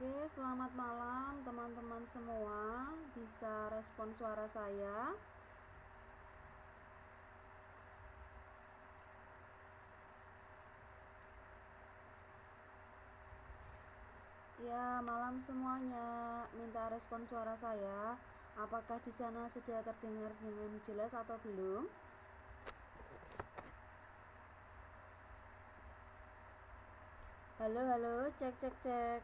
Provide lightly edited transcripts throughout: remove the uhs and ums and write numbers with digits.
Oke, selamat malam teman-teman semua. Bisa respon suara saya? Ya, malam semuanya. Minta respon suara saya. Apakah di sana sudah terdengar dengan jelas atau belum? Halo, halo, cek, cek, cek.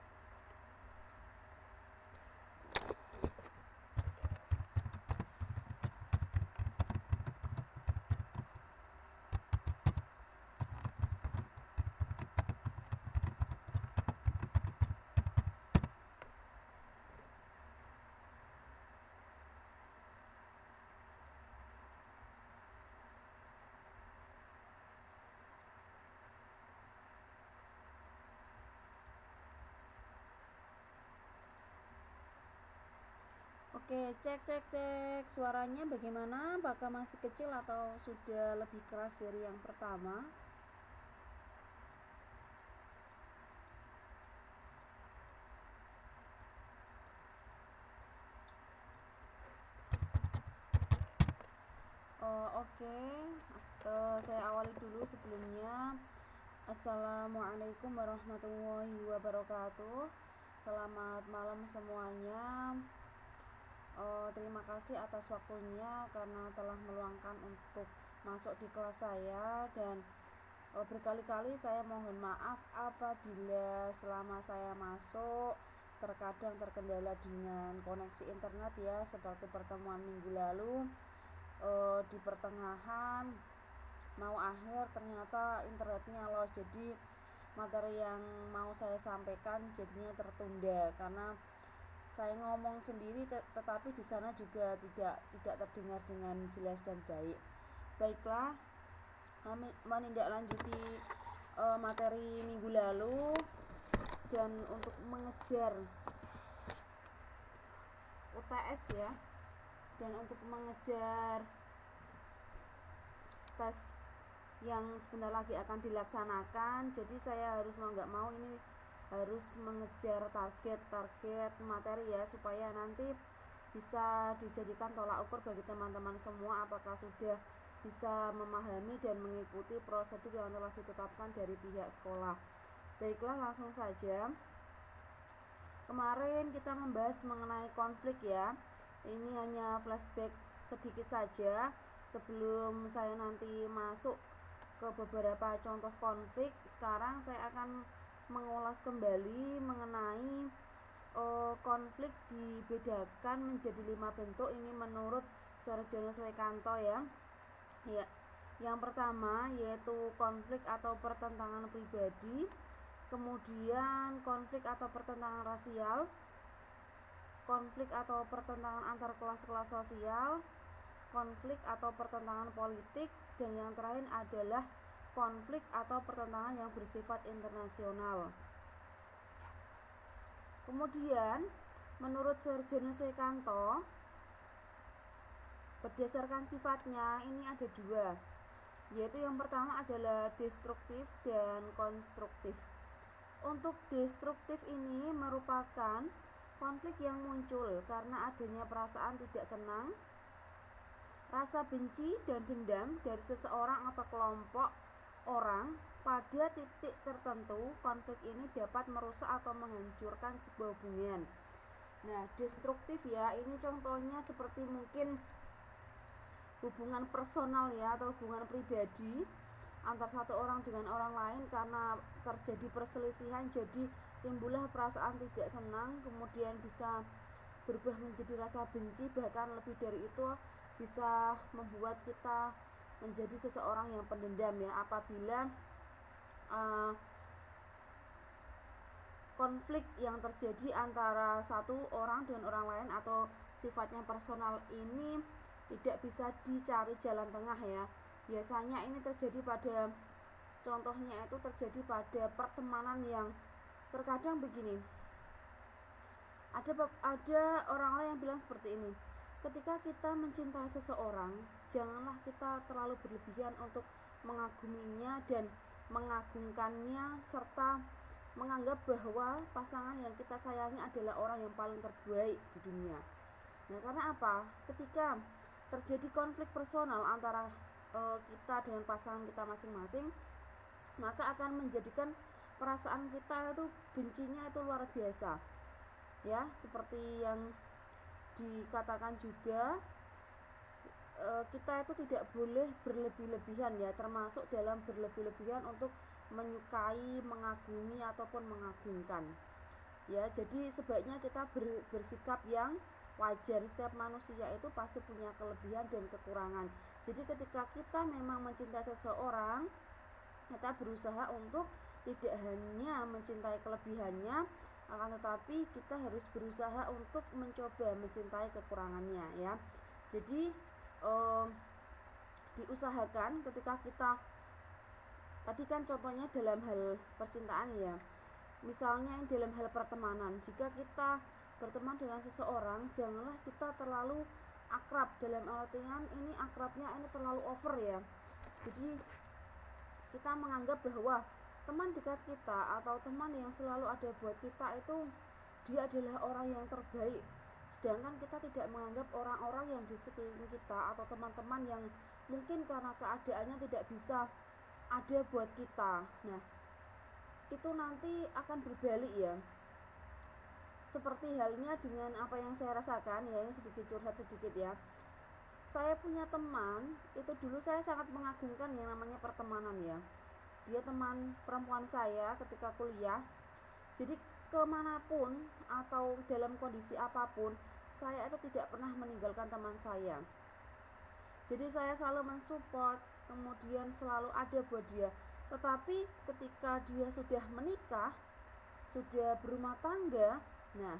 Oke, cek, cek, cek. Suaranya bagaimana? Apakah masih kecil atau sudah lebih keras dari yang pertama? Oke. Saya awali dulu sebelumnya. Assalamualaikum warahmatullahi wabarakatuh. Selamat malam semuanya. Terima kasih atas waktunya karena telah meluangkan untuk masuk di kelas saya, dan berkali-kali saya mohon maaf apabila selama saya masuk terkadang terkendala dengan koneksi internet ya, seperti pertemuan minggu lalu. Di pertengahan mau akhir ternyata internetnya lost, jadi materi yang mau saya sampaikan jadinya tertunda karena saya ngomong sendiri tetapi di sana juga tidak terdengar dengan jelas dan baik. Baiklah, menindaklanjuti materi minggu lalu, dan untuk mengejar UTS ya, dan untuk mengejar tes yang sebentar lagi akan dilaksanakan, jadi saya harus mau nggak mau ini harus mengejar target materi ya, supaya nanti bisa dijadikan tolak ukur bagi teman-teman semua apakah sudah bisa memahami dan mengikuti prosedur yang telah ditetapkan dari pihak sekolah. Baiklah, langsung saja. Kemarin kita membahas mengenai konflik ya. Ini hanya flashback sedikit saja sebelum saya nanti masuk ke beberapa contoh konflik. Sekarang saya akan mengulas kembali mengenai konflik dibedakan menjadi 5 bentuk ini menurut Suarjono Swekanto ya. Yang pertama yaitu konflik atau pertentangan pribadi, kemudian konflik atau pertentangan rasial, konflik atau pertentangan antar kelas-kelas sosial, konflik atau pertentangan politik, dan yang terakhir adalah konflik atau pertentangan yang bersifat internasional. Kemudian menurut Suarjono Swekanto, berdasarkan sifatnya ini ada dua, yaitu yang pertama adalah destruktif dan konstruktif. Untuk destruktif ini merupakan konflik yang muncul karena adanya perasaan tidak senang, rasa benci dan dendam dari seseorang atau kelompok orang pada titik tertentu. Konflik ini dapat merusak atau menghancurkan sebuah hubungan. Nah, destruktif ya, ini contohnya seperti mungkin hubungan personal ya, atau hubungan pribadi antar satu orang dengan orang lain karena terjadi perselisihan, jadi timbullah perasaan tidak senang, kemudian bisa berubah menjadi rasa benci, bahkan lebih dari itu bisa membuat kita menjadi seseorang yang pendendam ya, apabila konflik yang terjadi antara satu orang dengan orang lain atau sifatnya personal ini tidak bisa dicari jalan tengah ya. Biasanya ini terjadi pada, contohnya itu terjadi pada pertemanan yang terkadang begini. Ada orang-orang yang bilang seperti ini, ketika kita mencintai seseorang, janganlah kita terlalu berlebihan untuk mengaguminya dan mengagungkannya serta menganggap bahwa pasangan yang kita sayangi adalah orang yang paling terbaik di dunia. Nah, karena apa? Ketika terjadi konflik personal antara kita dengan pasangan kita masing-masing, maka akan menjadikan perasaan kita itu bencinya itu luar biasa. Ya, seperti yang dikatakan juga, kita itu tidak boleh berlebih-lebihan ya, termasuk dalam berlebih-lebihan untuk menyukai, mengagumi ataupun mengagumkan. Ya, jadi sebaiknya kita bersikap yang wajar. Setiap manusia itu pasti punya kelebihan dan kekurangan. Jadi ketika kita memang mencintai seseorang, kita berusaha untuk tidak hanya mencintai kelebihannya, akan tetapi kita harus berusaha untuk mencoba mencintai kekurangannya ya. Jadi diusahakan ketika kita, tadi kan contohnya dalam hal percintaan ya, misalnya dalam hal pertemanan, jika kita berteman dengan seseorang, janganlah kita terlalu akrab, dalam artian ini akrabnya ini terlalu over ya. Jadi kita menganggap bahwa teman dekat kita atau teman yang selalu ada buat kita itu dia adalah orang yang terbaik, sedangkan kita tidak menganggap orang-orang yang di sekeliling kita atau teman-teman yang mungkin karena keadaannya tidak bisa ada buat kita. Nah, itu nanti akan berbalik ya. Seperti halnya dengan apa yang saya rasakan ya, ini sedikit curhat sedikit ya. Saya punya teman, itu dulu saya sangat mengagumkan yang namanya pertemanan ya. Dia teman perempuan saya ketika kuliah. Jadi kemanapun atau dalam kondisi apapun, saya itu tidak pernah meninggalkan teman saya. Jadi saya selalu mensupport, kemudian selalu ada buat dia. Tetapi ketika dia sudah menikah, sudah berumah tangga, nah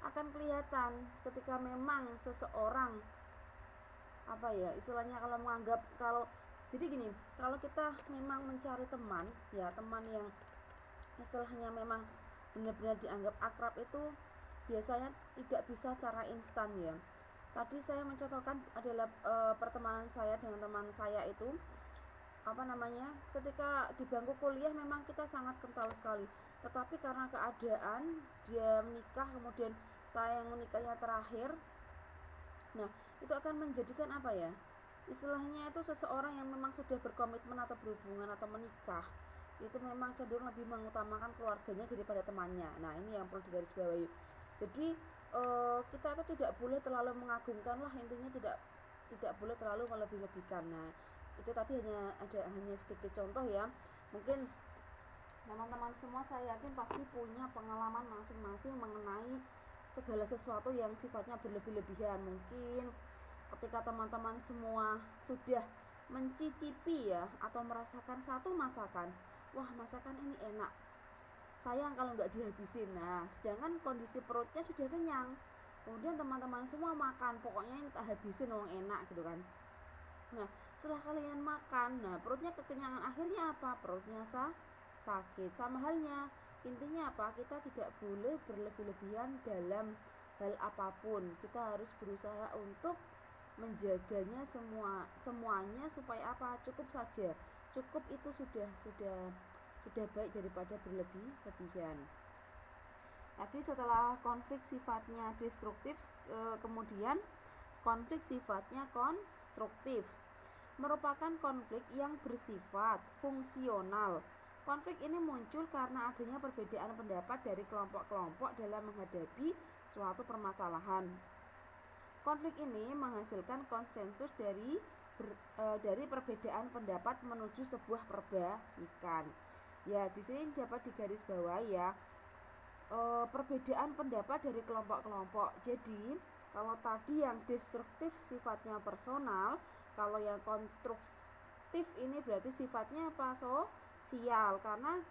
akan kelihatan ketika memang seseorang apa ya istilahnya, kalau menganggap, kalau jadi gini, kalau kita memang mencari teman ya, teman yang istilahnya memang benar-benar dianggap akrab, itu biasanya tidak bisa secara instan ya. Tadi saya mencontohkan adalah pertemanan saya dengan teman saya itu apa namanya, ketika di bangku kuliah memang kita sangat kental sekali, tetapi karena keadaan dia menikah, kemudian saya yang menikahnya terakhir, nah itu akan menjadikan apa ya, istilahnya itu seseorang yang memang sudah berkomitmen atau berhubungan atau menikah, itu memang cenderung lebih mengutamakan keluarganya daripada temannya. Nah ini yang perlu digarisbawahi. Jadi kita itu tidak boleh terlalu mengagumkan lah, intinya tidak boleh terlalu melebih-lebihkan. Nah itu tadi hanya sedikit contoh ya. Mungkin teman-teman semua saya yakin pasti punya pengalaman masing-masing mengenai segala sesuatu yang sifatnya berlebih-lebihan. Mungkin ketika teman-teman semua sudah mencicipi ya, atau merasakan satu masakan, wah masakan ini enak, sayang kalau nggak dihabisin. Nah sedangkan kondisi perutnya sudah kenyang, kemudian teman-teman semua makan, pokoknya ini tak habisin, wong enak gitu kan. Nah setelah kalian makan, nah perutnya kekenyangan, akhirnya apa, perutnya sakit. Sama halnya, intinya apa, kita tidak boleh berlebih-lebihan dalam hal apapun. Kita harus berusaha untuk menjaganya semuanya supaya apa, cukup saja, cukup itu sudah baik daripada berlebih-lebihan. Tadi setelah konflik sifatnya destruktif, kemudian konflik sifatnya konstruktif merupakan konflik yang bersifat fungsional. Konflik ini muncul karena adanya perbedaan pendapat dari kelompok-kelompok dalam menghadapi suatu permasalahan. Konflik ini menghasilkan konsensus dari perbedaan pendapat menuju sebuah perbaikan. Ya, di sini dapat digarisbawahi ya, perbedaan pendapat dari kelompok-kelompok. Jadi, kalau tadi yang destruktif sifatnya personal, kalau yang konstruktif ini berarti sifatnya apa? Sosial, karena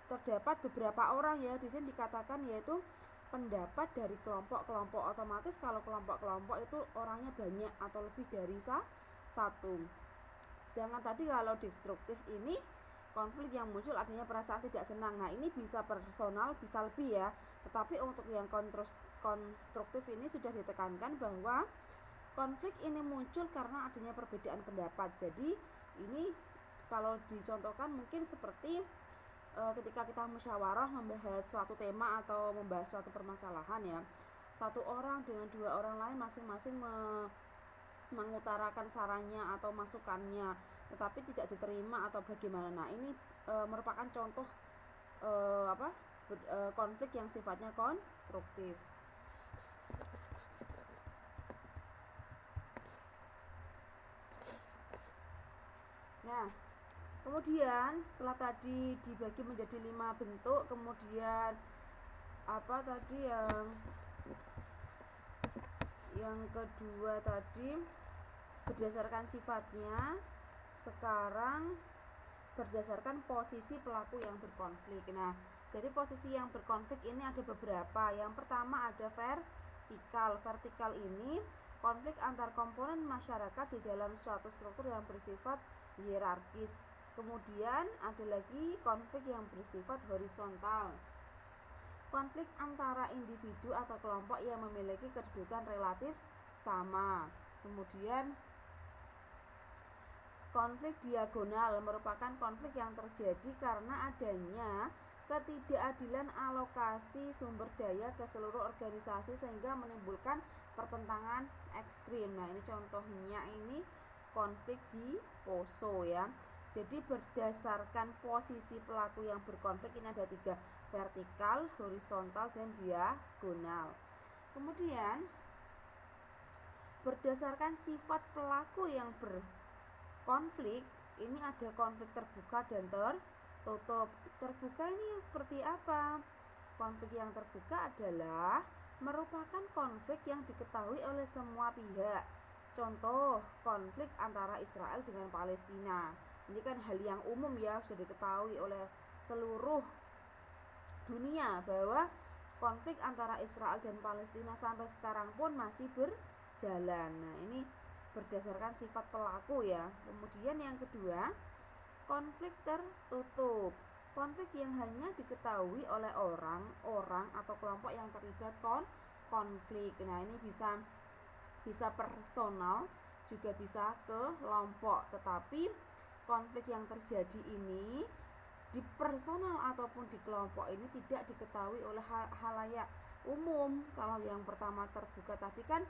terdapat beberapa orang ya, di sini dikatakan yaitu pendapat dari kelompok-kelompok. Otomatis kalau kelompok-kelompok itu orangnya banyak atau lebih dari satu. Sedangkan tadi kalau destruktif ini konflik yang muncul adanya perasaan tidak senang. Nah ini bisa personal, bisa lebih ya. Tetapi untuk yang konstruktif ini sudah ditekankan bahwa konflik ini muncul karena adanya perbedaan pendapat. Jadi ini kalau dicontohkan mungkin seperti ketika kita musyawarah membahas suatu tema atau membahas suatu permasalahan ya, satu orang dengan dua orang lain masing-masing mengutarakan sarannya atau masukannya, tetapi tidak diterima atau bagaimana. Nah, ini merupakan contoh konflik yang sifatnya konstruktif. Nah, kemudian setelah tadi dibagi menjadi 5 bentuk, kemudian apa tadi yang kedua tadi berdasarkan sifatnya, sekarang berdasarkan posisi pelaku yang berkonflik. Nah, dari posisi yang berkonflik ini ada beberapa. Yang pertama ada vertikal. Vertikal ini konflik antar komponen masyarakat di dalam suatu struktur yang bersifat hierarkis. Kemudian ada lagi konflik yang bersifat horizontal. Konflik antara individu atau kelompok yang memiliki kedudukan relatif sama. Kemudian konflik diagonal merupakan konflik yang terjadi karena adanya ketidakadilan alokasi sumber daya ke seluruh organisasi sehingga menimbulkan pertentangan ekstrim. Nah, ini contohnya ini konflik di Poso ya. Jadi berdasarkan posisi pelaku yang berkonflik ini ada 3, vertikal, horizontal, dan diagonal. Kemudian berdasarkan sifat pelaku yang berkonflik ini ada konflik terbuka dan tertutup. Terbuka ini seperti apa? Konflik yang terbuka adalah merupakan konflik yang diketahui oleh semua pihak. Contoh konflik antara Israel dengan Palestina. Ini kan hal yang umum ya, sudah diketahui oleh seluruh dunia bahwa konflik antara Israel dan Palestina sampai sekarang pun masih berjalan. Nah, ini berdasarkan sifat pelaku ya. Kemudian yang kedua, konflik tertutup. Konflik yang hanya diketahui oleh orang atau kelompok yang terlibat konflik. Nah, ini bisa personal, juga bisa kelompok. Tetapi konflik yang terjadi ini di personal ataupun di kelompok ini tidak diketahui oleh halayak umum. Kalau yang pertama terbuka tadi kan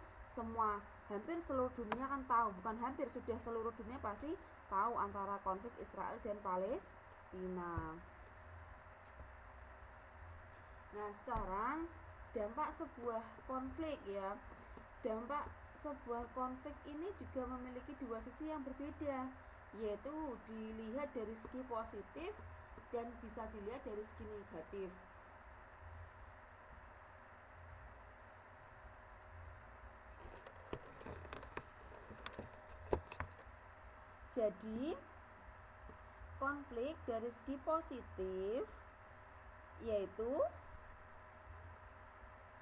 hampir seluruh dunia kan tahu, bukan hampir, sudah seluruh dunia pasti tahu antara konflik Israel dan Palestina. Nah, sekarang dampak sebuah konflik ya. Dampak sebuah konflik ini juga memiliki dua sisi yang berbeda, yaitu dilihat dari segi positif dan bisa dilihat dari segi negatif. Jadi konflik dari segi positif yaitu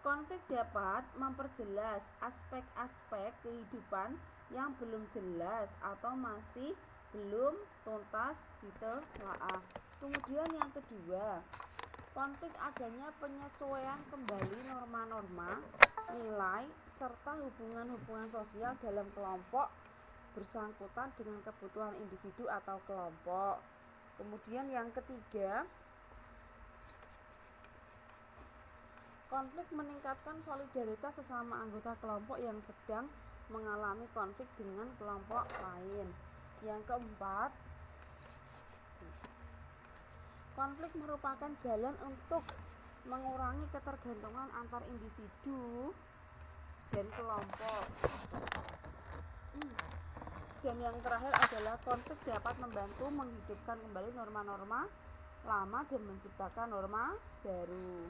konflik dapat memperjelas aspek-aspek kehidupan yang belum jelas atau masih belum tuntas ditelaah. Kemudian yang kedua, konflik adanya penyesuaian kembali norma-norma, nilai, serta hubungan-hubungan sosial dalam kelompok bersangkutan dengan kebutuhan individu atau kelompok. Kemudian yang ketiga, konflik meningkatkan solidaritas sesama anggota kelompok yang sedang mengalami konflik dengan kelompok lain. Yang keempat, konflik merupakan jalan untuk mengurangi ketergantungan antar individu dan kelompok. Dan yang terakhir adalah konflik dapat membantu menghidupkan kembali norma-norma lama dan menciptakan norma baru.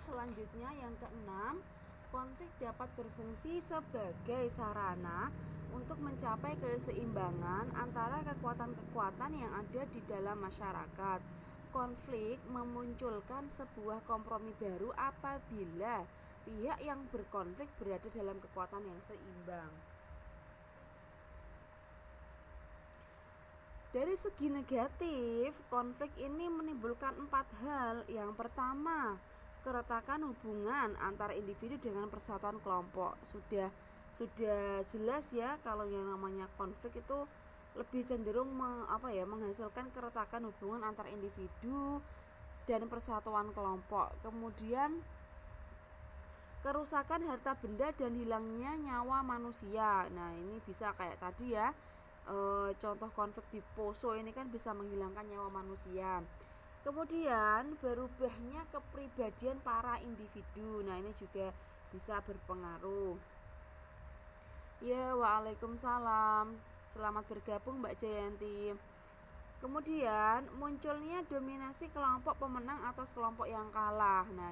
selanjutnya yang keenam, konflik dapat berfungsi sebagai sarana untuk mencapai keseimbangan antara kekuatan-kekuatan yang ada di dalam masyarakat. Konflik memunculkan sebuah kompromi baru apabila pihak yang berkonflik berada dalam kekuatan yang seimbang. Dari segi negatif, konflik ini menimbulkan 4 hal. Yang pertama, keretakan hubungan antara individu dengan persatuan kelompok. Sudah jelas ya, kalau yang namanya konflik itu lebih cenderung menghasilkan keretakan hubungan antara individu dan persatuan kelompok. Kemudian kerusakan harta benda dan hilangnya nyawa manusia. Nah, ini bisa kayak tadi ya. Contoh konflik di Poso ini kan bisa menghilangkan nyawa manusia. Kemudian berubahnya kepribadian para individu. Nah, ini juga bisa berpengaruh. Ya, waalaikumsalam. Selamat bergabung Mbak Jayanti. Kemudian munculnya dominasi kelompok pemenang atas kelompok yang kalah. Nah,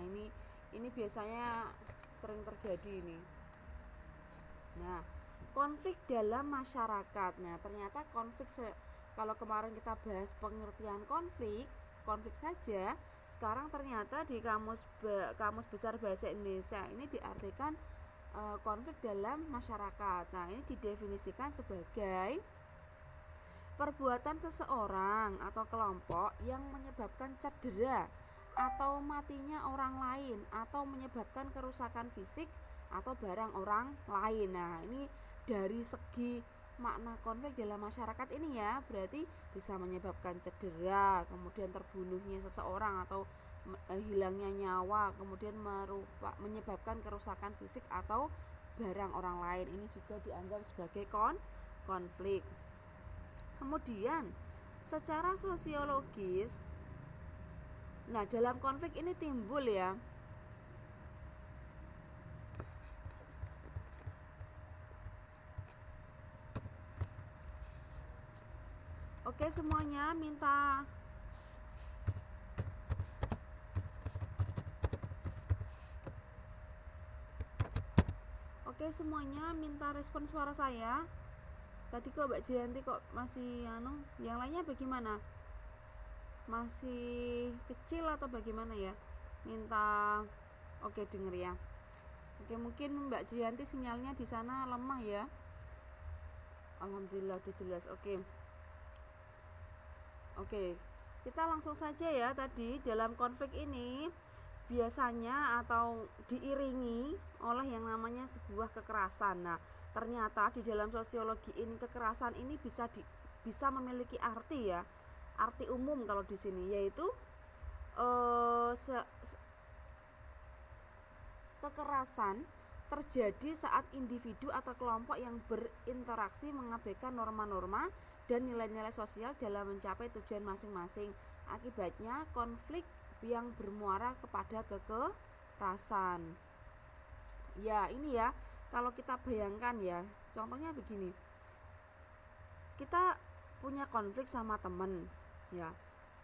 ini biasanya sering terjadi ini. Nah, konflik dalam masyarakat. Nah, ternyata konflik kalau kemarin kita bahas pengertian konflik saja, sekarang ternyata di kamus besar bahasa Indonesia ini diartikan konflik dalam masyarakat. Nah, ini didefinisikan sebagai perbuatan seseorang atau kelompok yang menyebabkan cedera atau matinya orang lain atau menyebabkan kerusakan fisik atau barang orang lain. Nah, ini dari segi makna konflik dalam masyarakat ini ya, berarti bisa menyebabkan cedera, kemudian terbunuhnya seseorang atau hilangnya nyawa, kemudian menyebabkan kerusakan fisik atau barang orang lain. Ini juga dianggap sebagai konflik. Kemudian secara sosiologis, nah dalam konflik ini timbul ya Oke, semuanya minta respon suara saya. Tadi kok Mbak Jayanti kok masih yang lainnya bagaimana? Masih kecil atau bagaimana ya? Oke, denger ya. Oke, mungkin Mbak Jayanti sinyalnya di sana lemah ya. Alhamdulillah udah jelas. Oke, kita langsung saja ya. Tadi dalam konflik ini biasanya atau diiringi oleh yang namanya sebuah kekerasan. Nah, ternyata di dalam sosiologi ini kekerasan ini bisa memiliki arti ya, arti umum kalau di sini, yaitu kekerasan terjadi saat individu atau kelompok yang berinteraksi mengabaikan norma-norma dan nilai-nilai sosial dalam mencapai tujuan masing-masing. Akibatnya konflik yang bermuara kepada kekerasan. Ya, ini ya, kalau kita bayangkan ya, contohnya begini. Kita punya konflik sama temen ya.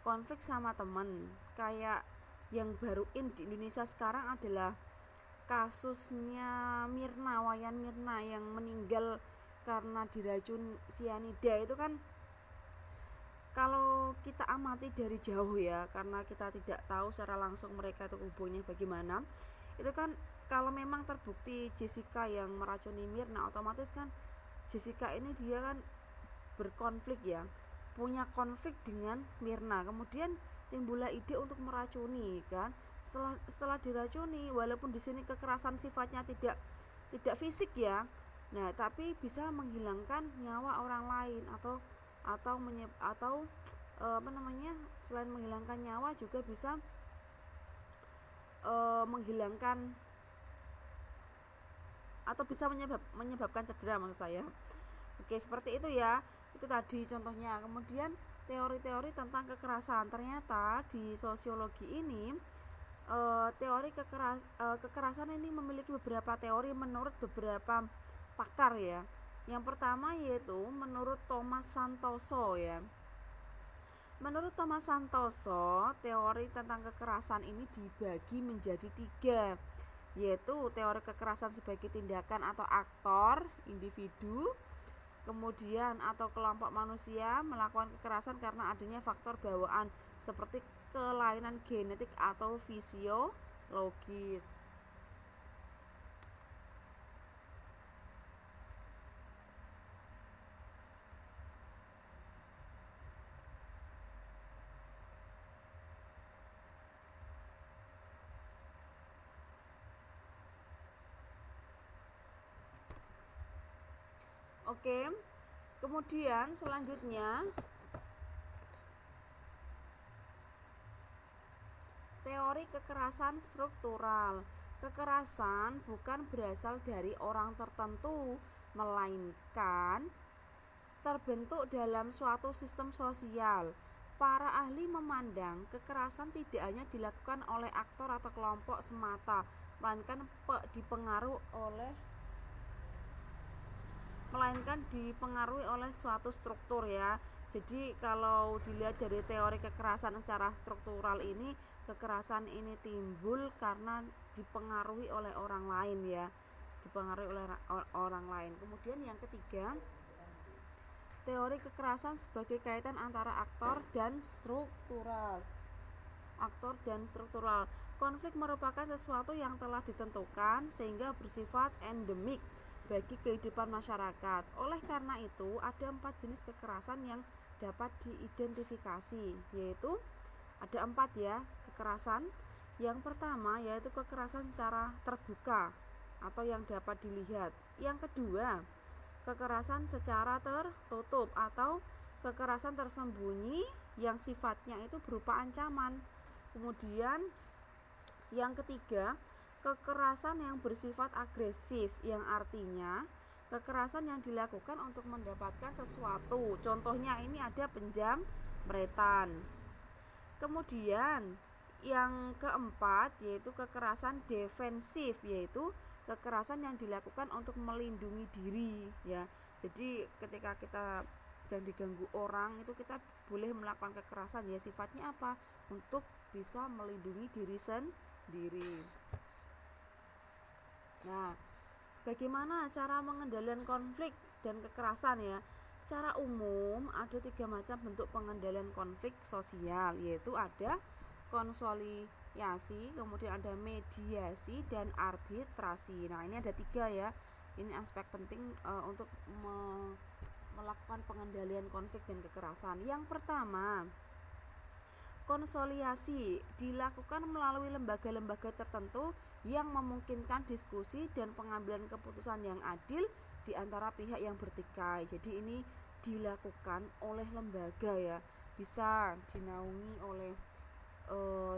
Konflik sama temen, kayak yang baru di Indonesia sekarang adalah kasusnya Wayan Mirna yang meninggal karena diracun sianida. Itu kan kalau kita amati dari jauh ya, karena kita tidak tahu secara langsung mereka itu hubungannya bagaimana, itu kan kalau memang terbukti Jessica yang meracuni Mirna, otomatis kan Jessica ini dia kan berkonflik ya, punya konflik dengan Mirna, kemudian timbullah ide untuk meracuni kan. Setelah diracuni, walaupun di sini kekerasan sifatnya tidak fisik ya, nah tapi bisa menghilangkan nyawa orang lain atau selain menghilangkan nyawa juga bisa menghilangkan atau bisa menyebabkan cedera, maksud saya. Oke, seperti itu ya. Itu tadi contohnya. Kemudian teori-teori tentang kekerasan. Ternyata di sosiologi ini teori kekerasan ini memiliki beberapa teori menurut beberapa pakar ya. Yang pertama yaitu menurut Thomas Santoso ya. Menurut Thomas Santoso, teori tentang kekerasan ini dibagi menjadi 3, yaitu teori kekerasan sebagai tindakan atau aktor, individu, kemudian atau kelompok manusia melakukan kekerasan karena adanya faktor bawaan seperti kelainan genetik atau fisiologis. Oke, kemudian selanjutnya teori kekerasan struktural. Kekerasan bukan berasal dari orang tertentu, melainkan terbentuk dalam suatu sistem sosial. Para ahli memandang kekerasan tidak hanya dilakukan oleh aktor atau kelompok semata, melainkan dipengaruhi oleh suatu struktur ya. Jadi kalau dilihat dari teori kekerasan secara struktural ini, kekerasan ini timbul karena dipengaruhi oleh orang lain ya, dipengaruhi oleh orang lain. Kemudian yang ketiga, teori kekerasan sebagai kaitan antara aktor dan struktural. Konflik merupakan sesuatu yang telah ditentukan sehingga bersifat endemik bagi kehidupan masyarakat. Oleh karena itu, ada 4 jenis kekerasan yang dapat diidentifikasi, yaitu ada 4 ya kekerasan. Yang pertama yaitu kekerasan secara terbuka atau yang dapat dilihat. Yang kedua, kekerasan secara tertutup atau kekerasan tersembunyi yang sifatnya itu berupa ancaman. Kemudian yang ketiga, kekerasan yang bersifat agresif, yang artinya kekerasan yang dilakukan untuk mendapatkan sesuatu. Contohnya ini ada penjamretan. Kemudian yang keempat yaitu kekerasan defensif, yaitu kekerasan yang dilakukan untuk melindungi diri ya. Jadi ketika kita sedang diganggu orang itu kita boleh melakukan kekerasan ya, sifatnya apa? Untuk bisa melindungi diri sendiri. Nah, bagaimana cara mengendalikan konflik dan kekerasan ya? Secara umum ada 3 macam bentuk pengendalian konflik sosial, yaitu ada konsolidasi, kemudian ada mediasi dan arbitrasi. Nah, ini ada 3 ya. Ini aspek penting untuk melakukan pengendalian konflik dan kekerasan. Yang pertama, konsolidasi dilakukan melalui lembaga-lembaga tertentu yang memungkinkan diskusi dan pengambilan keputusan yang adil di antara pihak yang bertikai. Jadi ini dilakukan oleh lembaga ya, bisa dinaungi oleh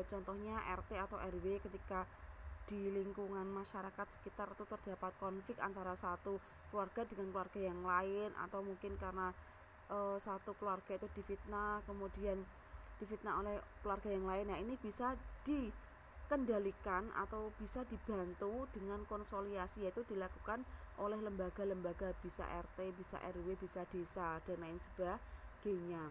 contohnya RT atau RW ketika di lingkungan masyarakat sekitar itu terdapat konflik antara satu keluarga dengan keluarga yang lain, atau mungkin karena satu keluarga itu difitnah, kemudian difitnah oleh keluarga yang lain. Nah, ini bisa dikendalikan atau bisa dibantu dengan konsolidasi, yaitu dilakukan oleh lembaga-lembaga, bisa RT, bisa RW, bisa desa dan lain sebagainya.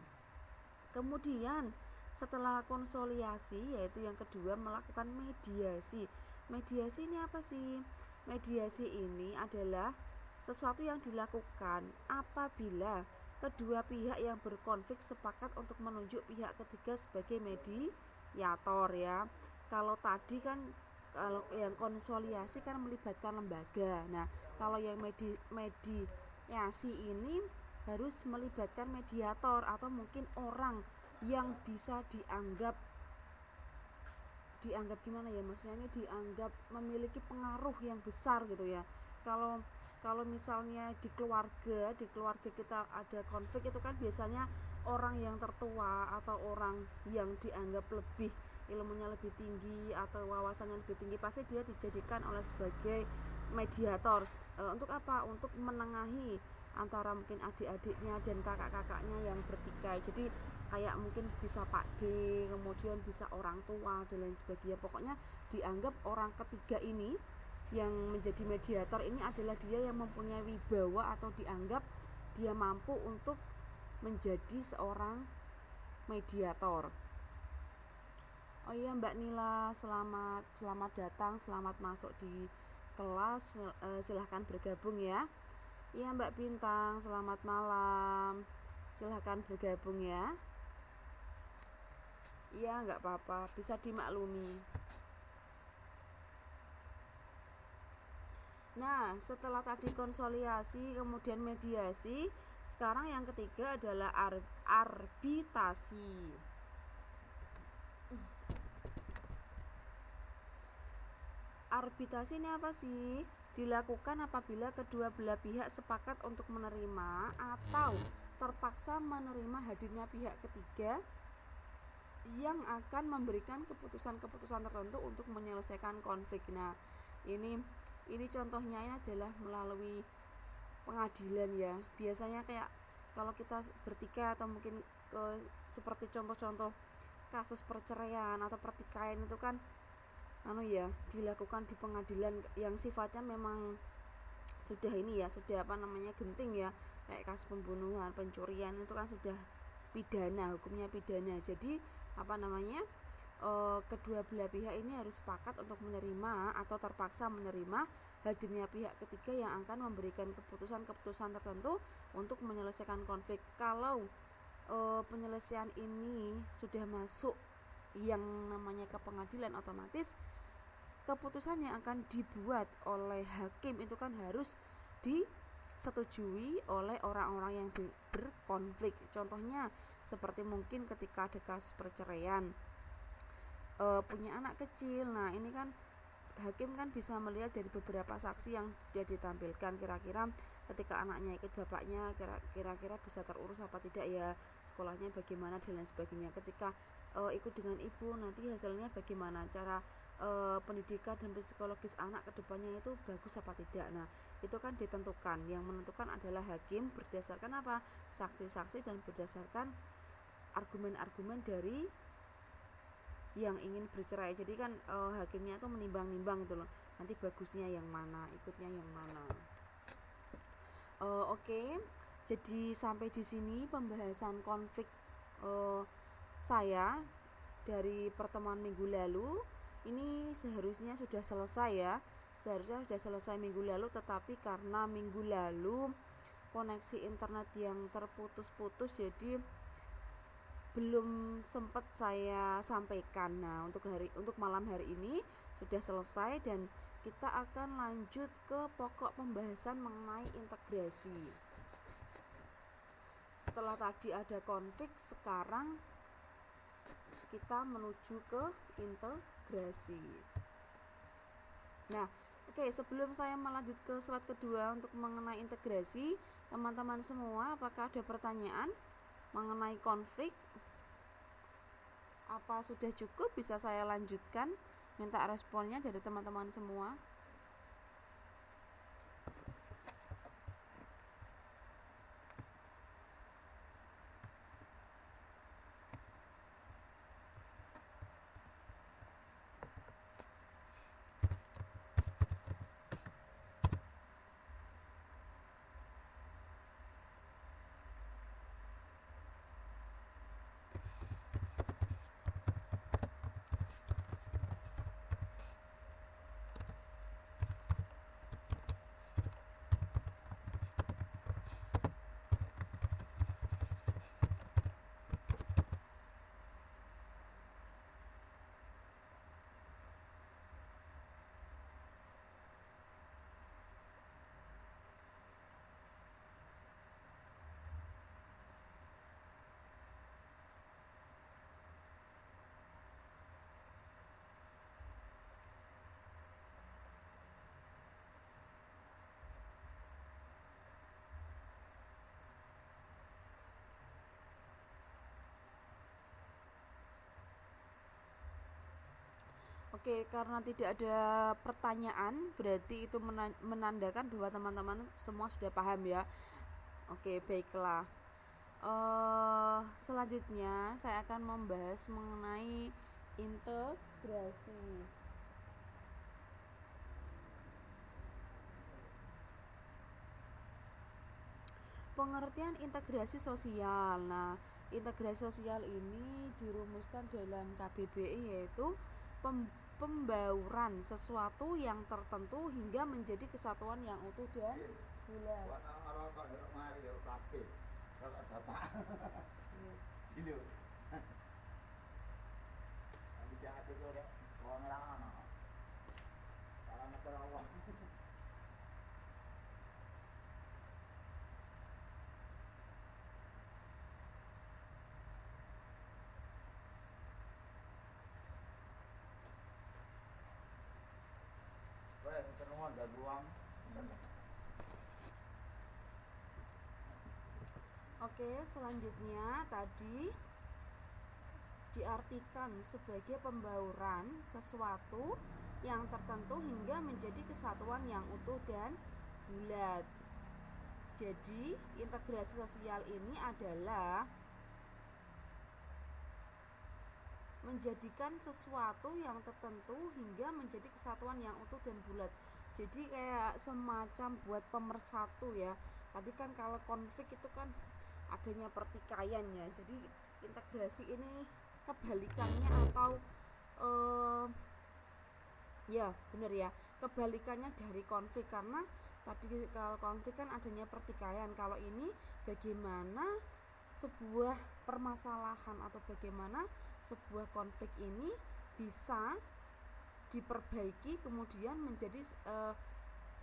Kemudian setelah konsolidasi yaitu yang kedua melakukan mediasi. Mediasi ini apa sih? Mediasi ini adalah sesuatu yang dilakukan apabila kedua pihak yang berkonflik sepakat untuk menunjuk pihak ketiga sebagai mediator ya. Kalau tadi kan kalau yang konsolidasi kan melibatkan lembaga. Nah, kalau yang mediasi ini harus melibatkan mediator atau mungkin orang yang bisa dianggap gimana ya, maksudnya ini dianggap memiliki pengaruh yang besar gitu ya. Kalau misalnya di keluarga kita ada konflik, itu kan biasanya orang yang tertua atau orang yang dianggap lebih ilmunya lebih tinggi atau wawasannya lebih tinggi, pasti dia dijadikan oleh sebagai mediator. Untuk apa? Untuk menengahi antara mungkin adik-adiknya dan kakak-kakaknya yang bertikai. Jadi kayak mungkin bisa Pak D, kemudian bisa orang tua dan lain sebagainya. Pokoknya dianggap orang ketiga ini yang menjadi mediator ini adalah dia yang mempunyai wibawa atau dianggap dia mampu untuk menjadi seorang mediator. Oh iya Mbak Nila, selamat datang, selamat masuk di kelas. Silahkan bergabung ya. Iya Mbak Bintang, selamat malam, silahkan bergabung ya. Iya nggak apa-apa, bisa dimaklumi. Nah, setelah tadi konsolidasi kemudian mediasi, sekarang yang ketiga adalah arbitrasi. Arbitrasi ini apa sih? Dilakukan apabila kedua belah pihak sepakat untuk menerima atau terpaksa menerima hadirnya pihak ketiga yang akan memberikan keputusan-keputusan tertentu untuk menyelesaikan konflik. Nah, ini contohnya ini adalah melalui pengadilan ya. Biasanya kayak kalau kita bertikai atau mungkin seperti contoh-contoh kasus perceraian atau pertikaian itu kan dilakukan di pengadilan yang sifatnya memang sudah genting ya, kayak kasus pembunuhan, pencurian itu kan sudah pidana, hukumnya pidana. Jadi kedua belah pihak ini harus sepakat untuk menerima atau terpaksa menerima hadirnya pihak ketiga yang akan memberikan keputusan-keputusan tertentu untuk menyelesaikan konflik. Kalau penyelesaian ini sudah masuk yang namanya ke pengadilan, otomatis keputusan yang akan dibuat oleh hakim itu kan harus disetujui oleh orang-orang yang berkonflik. Contohnya seperti mungkin ketika ada kasus perceraian, punya anak kecil. Nah, ini kan hakim kan bisa melihat dari beberapa saksi yang sudah ditampilkan, kira-kira ketika anaknya ikut bapaknya kira-kira bisa terurus apa tidak ya, sekolahnya bagaimana dan lain sebagainya. Ketika ikut dengan ibu, nanti hasilnya bagaimana, cara pendidikan dan psikologis anak kedepannya itu bagus apa tidak. Nah, itu kan ditentukan, yang menentukan adalah hakim berdasarkan apa, saksi-saksi dan berdasarkan argumen-argumen dari yang ingin bercerai. Jadi kan hakimnya itu menimbang-nimbang gitu loh, nanti bagusnya yang mana, ikutnya yang mana. Oke. Jadi sampai di sini pembahasan konflik saya dari pertemuan minggu lalu. Ini seharusnya sudah selesai ya, minggu lalu, tetapi karena minggu lalu koneksi internet yang terputus-putus, jadi belum sempat saya sampaikan. Nah, untuk malam hari ini sudah selesai dan kita akan lanjut ke pokok pembahasan mengenai integrasi. Setelah tadi ada konflik, sekarang kita menuju ke integrasi. Nah, sebelum saya melanjut ke slide kedua untuk mengenai integrasi, teman-teman semua, apakah ada pertanyaan mengenai konflik? Apa sudah cukup? Bisa saya lanjutkan? Minta responnya dari teman-teman semua. Oke, karena tidak ada pertanyaan, berarti itu menandakan bahwa teman-teman semua sudah paham ya. Oke, baiklah. Selanjutnya saya akan membahas mengenai integrasi. Pengertian integrasi sosial. Nah, integrasi sosial ini dirumuskan dalam KBBI, yaitu pembauran sesuatu yang tertentu hingga menjadi kesatuan yang utuh dan bulat. Oke, selanjutnya tadi diartikan sebagai pembauran sesuatu yang tertentu hingga menjadi kesatuan yang utuh dan bulat. Jadi, integrasi sosial ini adalah menjadikan sesuatu yang tertentu hingga menjadi kesatuan yang utuh dan bulat. Jadi kayak semacam buat pemersatu ya. Tadi kan kalau konflik itu kan adanya pertikaian ya. Jadi integrasi ini kebalikannya atau ya benar ya, kebalikannya dari konflik, karena tadi kalau konflik kan adanya pertikaian, kalau ini bagaimana sebuah permasalahan atau bagaimana sebuah konflik ini bisa diperbaiki kemudian menjadi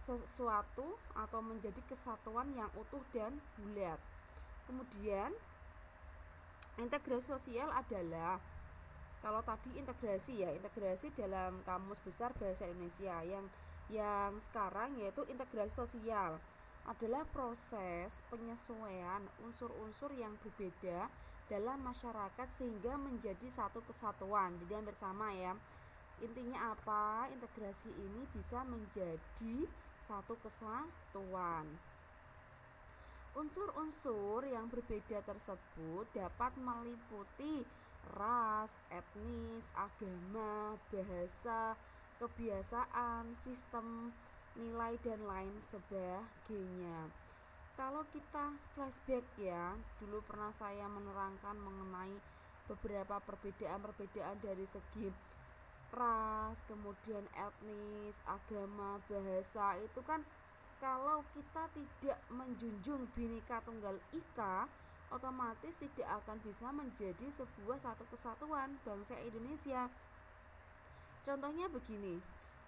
sesuatu atau menjadi kesatuan yang utuh dan bulat. Kemudian integrasi sosial adalah, kalau tadi integrasi ya, integrasi dalam Kamus Besar Bahasa Indonesia, yang sekarang yaitu integrasi sosial adalah proses penyesuaian unsur-unsur yang berbeda dalam masyarakat sehingga menjadi satu kesatuan. Jadi hampir sama ya. Intinya apa? Integrasi ini bisa menjadi satu kesatuan. Unsur-unsur yang berbeda tersebut dapat meliputi ras, etnis, agama, bahasa, kebiasaan, sistem nilai dan lain sebagainya. Kalau kita flashback ya, dulu pernah saya menerangkan mengenai beberapa perbedaan-perbedaan dari segi ras, kemudian etnis, agama, bahasa. Itu kan kalau kita tidak menjunjung Bhinneka Tunggal Ika, otomatis tidak akan bisa menjadi sebuah satu kesatuan bangsa Indonesia. Contohnya begini,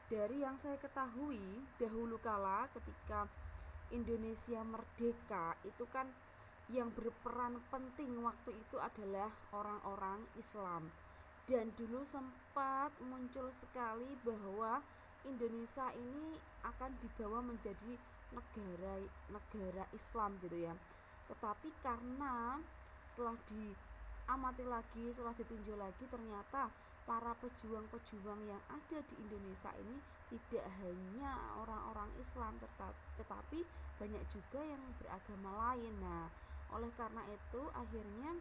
dari yang saya ketahui dahulu kala ketika Indonesia merdeka, itu kan yang berperan penting waktu itu adalah orang-orang Islam. Dan dulu sempat muncul sekali bahwa Indonesia ini akan dibawa menjadi negara Islam gitu ya. Tetapi karena setelah diamati lagi, setelah ditinjau lagi, ternyata para pejuang-pejuang yang ada di Indonesia ini tidak hanya orang-orang Islam, tetapi banyak juga yang beragama lain. Nah, oleh karena itu akhirnya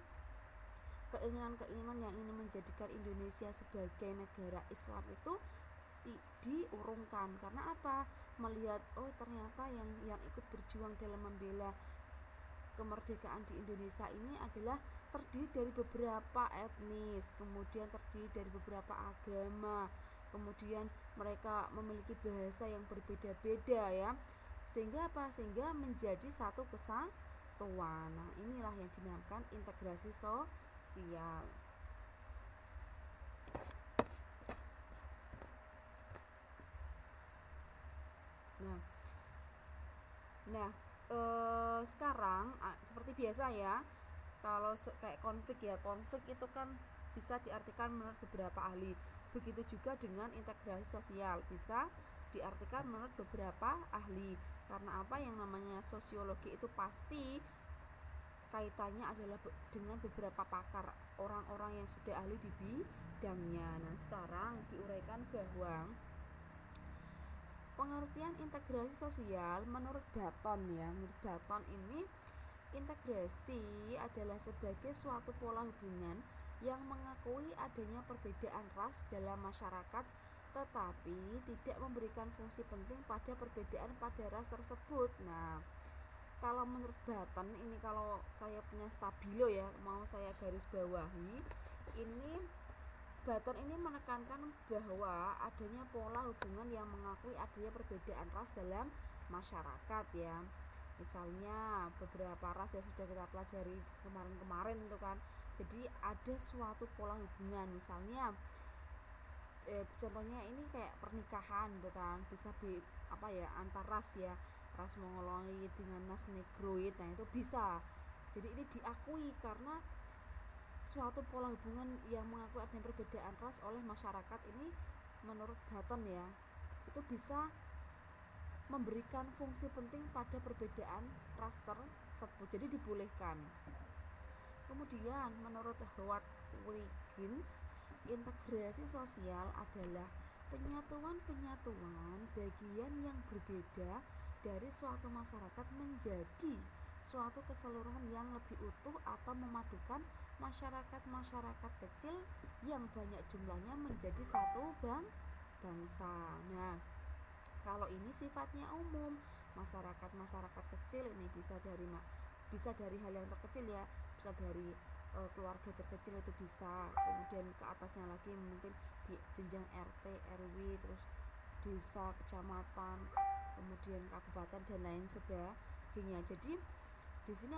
keinginan-keinginan yang ingin menjadikan Indonesia sebagai negara Islam itu diurungkan. Karena apa? Melihat ternyata yang ikut berjuang dalam membela kemerdekaan di Indonesia ini adalah terdiri dari beberapa etnis, kemudian terdiri dari beberapa agama, kemudian mereka memiliki bahasa yang berbeda-beda ya. Sehingga apa? Sehingga menjadi satu kesatuan. Nah, inilah yang dinamakan integrasi sosial. Nah, sekarang seperti biasa ya, kalau kayak konflik ya, konflik itu kan bisa diartikan menurut beberapa ahli. Begitu juga dengan integrasi sosial, bisa diartikan menurut beberapa ahli. Karena apa? Yang namanya sosiologi itu pasti kaitannya adalah dengan beberapa pakar, orang-orang yang sudah ahli di bidangnya. Nah, sekarang diuraikan bahwa pengertian integrasi sosial menurut Button ya. Menurut Button ini, integrasi adalah sebagai suatu pola hubungan yang mengakui adanya perbedaan ras dalam masyarakat tetapi tidak memberikan fungsi penting pada perbedaan pada ras tersebut. Nah, Kalau menurut Button ini, kalau saya punya stabilo ya, mau saya garis bawahi, ini Button ini menekankan bahwa adanya pola hubungan yang mengakui adanya perbedaan ras dalam masyarakat ya. Misalnya beberapa ras yang sudah kita pelajari kemarin-kemarin itu kan. Jadi ada suatu pola hubungan, misalnya contohnya ini kayak pernikahan gitu kan, bisa antar ras ya, ras Mongoloid dengan ras Negroid, nah itu bisa. Jadi ini diakui karena suatu pola hubungan yang mengakui adanya perbedaan ras oleh masyarakat ini menurut Button ya, itu bisa memberikan fungsi penting pada perbedaan ras tersebut, jadi dibolehkan. Kemudian menurut Howard Wiggins, integrasi sosial adalah penyatuan bagian yang berbeda dari suatu masyarakat menjadi suatu keseluruhan yang lebih utuh atau memadukan masyarakat kecil yang banyak jumlahnya menjadi satu bangsa. Nah, kalau ini sifatnya umum, masyarakat kecil ini bisa dari hal yang terkecil ya, bisa dari keluarga terkecil itu bisa, kemudian ke atasnya lagi mungkin di jenjang RT, RW, terus desa, kecamatan, kemudian kabupaten dan lain sebagainya. Jadi di sini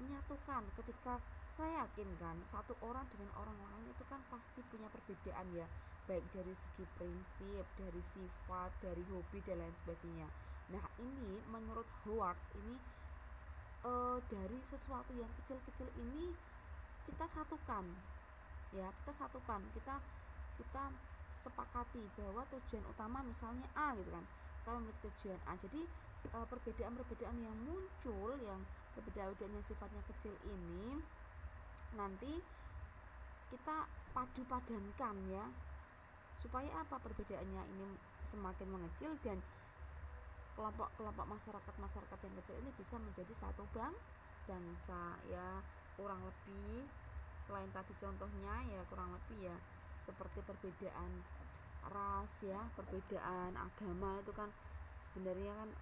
menyatukan. Ketika saya yakin kan satu orang dengan orang lain itu kan pasti punya perbedaan ya, baik dari segi prinsip, dari sifat, dari hobi dan lain sebagainya. Nah ini menurut Howard ini dari sesuatu yang kecil-kecil ini kita satukan ya, kita sepakati bahwa tujuan utama misalnya A gitu kan, kita memiliki tujuan A. Jadi perbedaan-perbedaan yang muncul, yang perbedaan yang sifatnya kecil ini nanti kita padu-padankan ya, supaya perbedaannya ini semakin mengecil dan kelompok-kelompok masyarakat yang kecil ini bisa menjadi satu bangsa ya, kurang lebih. Selain tadi contohnya ya, kurang lebih ya seperti perbedaan ras ya, perbedaan agama itu kan sebenarnya kan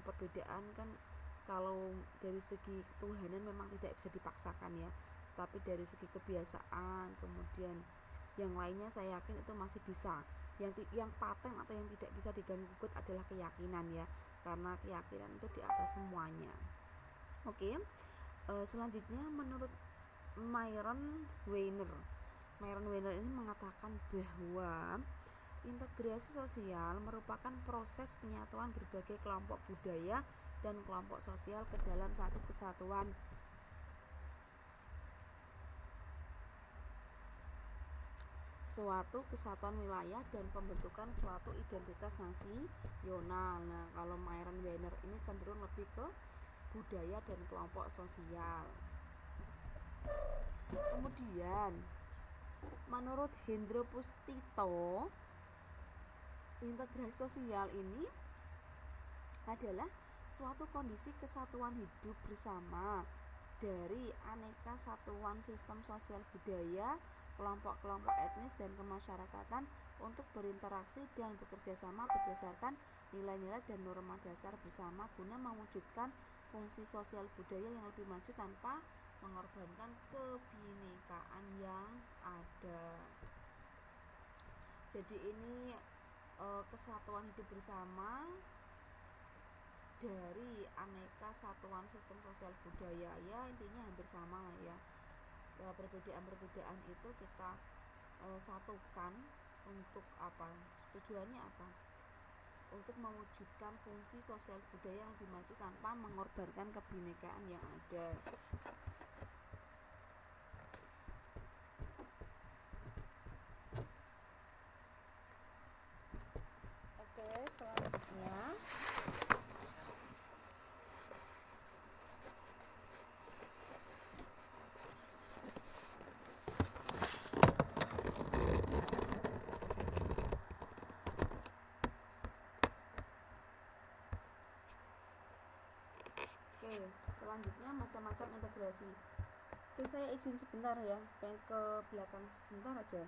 perbedaan kan kalau dari segi ketuhanan memang tidak bisa dipaksakan ya, tapi dari segi kebiasaan kemudian yang lainnya saya yakin itu masih bisa. Yang paten atau yang tidak bisa diganggu gugat adalah keyakinan ya, karena keyakinan itu di atas semuanya. Oke. Selanjutnya menurut Myron Weiner ini mengatakan bahwa integrasi sosial merupakan proses penyatuan berbagai kelompok budaya dan kelompok sosial ke dalam satu kesatuan wilayah dan pembentukan suatu identitas nasional. Nah, kalau Myron Weiner ini cenderung lebih ke budaya dan kelompok sosial. Kemudian menurut Hendro Pustito, integrasi sosial ini adalah suatu kondisi kesatuan hidup bersama dari aneka satuan sistem sosial budaya, kelompok-kelompok etnis dan kemasyarakatan untuk berinteraksi dan bekerja sama berdasarkan nilai-nilai dan norma dasar bersama guna mewujudkan fungsi sosial budaya yang lebih maju tanpa mengorbankan kebinekaan yang ada. Jadi ini kesatuan hidup bersama dari aneka satuan sistem sosial budaya ya, intinya hampir sama lah ya. Perbedaan-perbedaan itu kita satukan untuk tujuannya untuk mewujudkan fungsi sosial budaya yang lebih maju tanpa mengorbankan kebinekaan yang ada. Oke, selanjutnya macam-macam integrasi. Oke, saya izin sebentar ya, pengen ke belakang sebentar aja.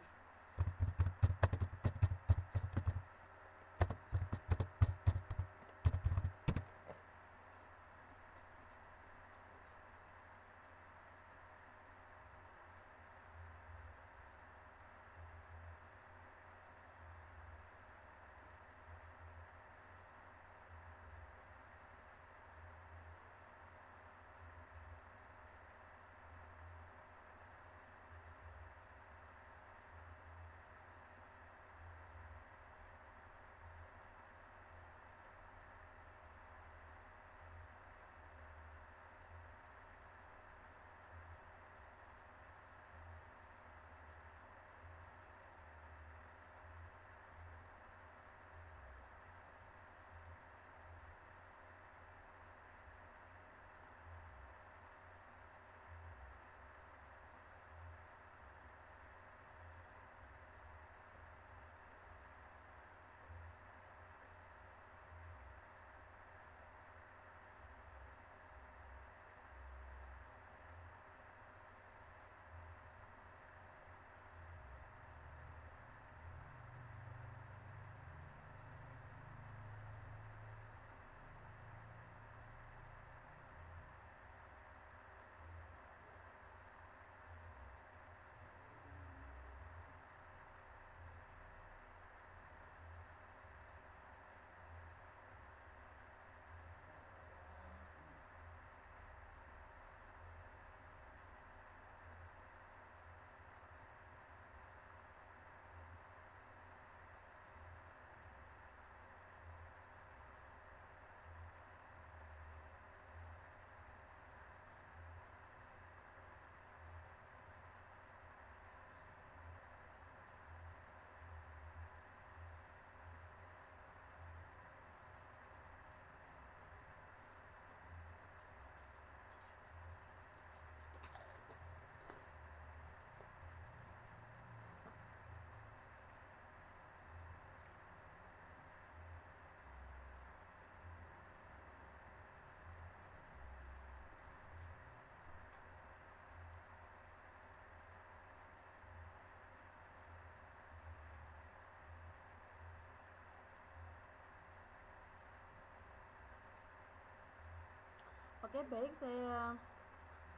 Oke, baik, saya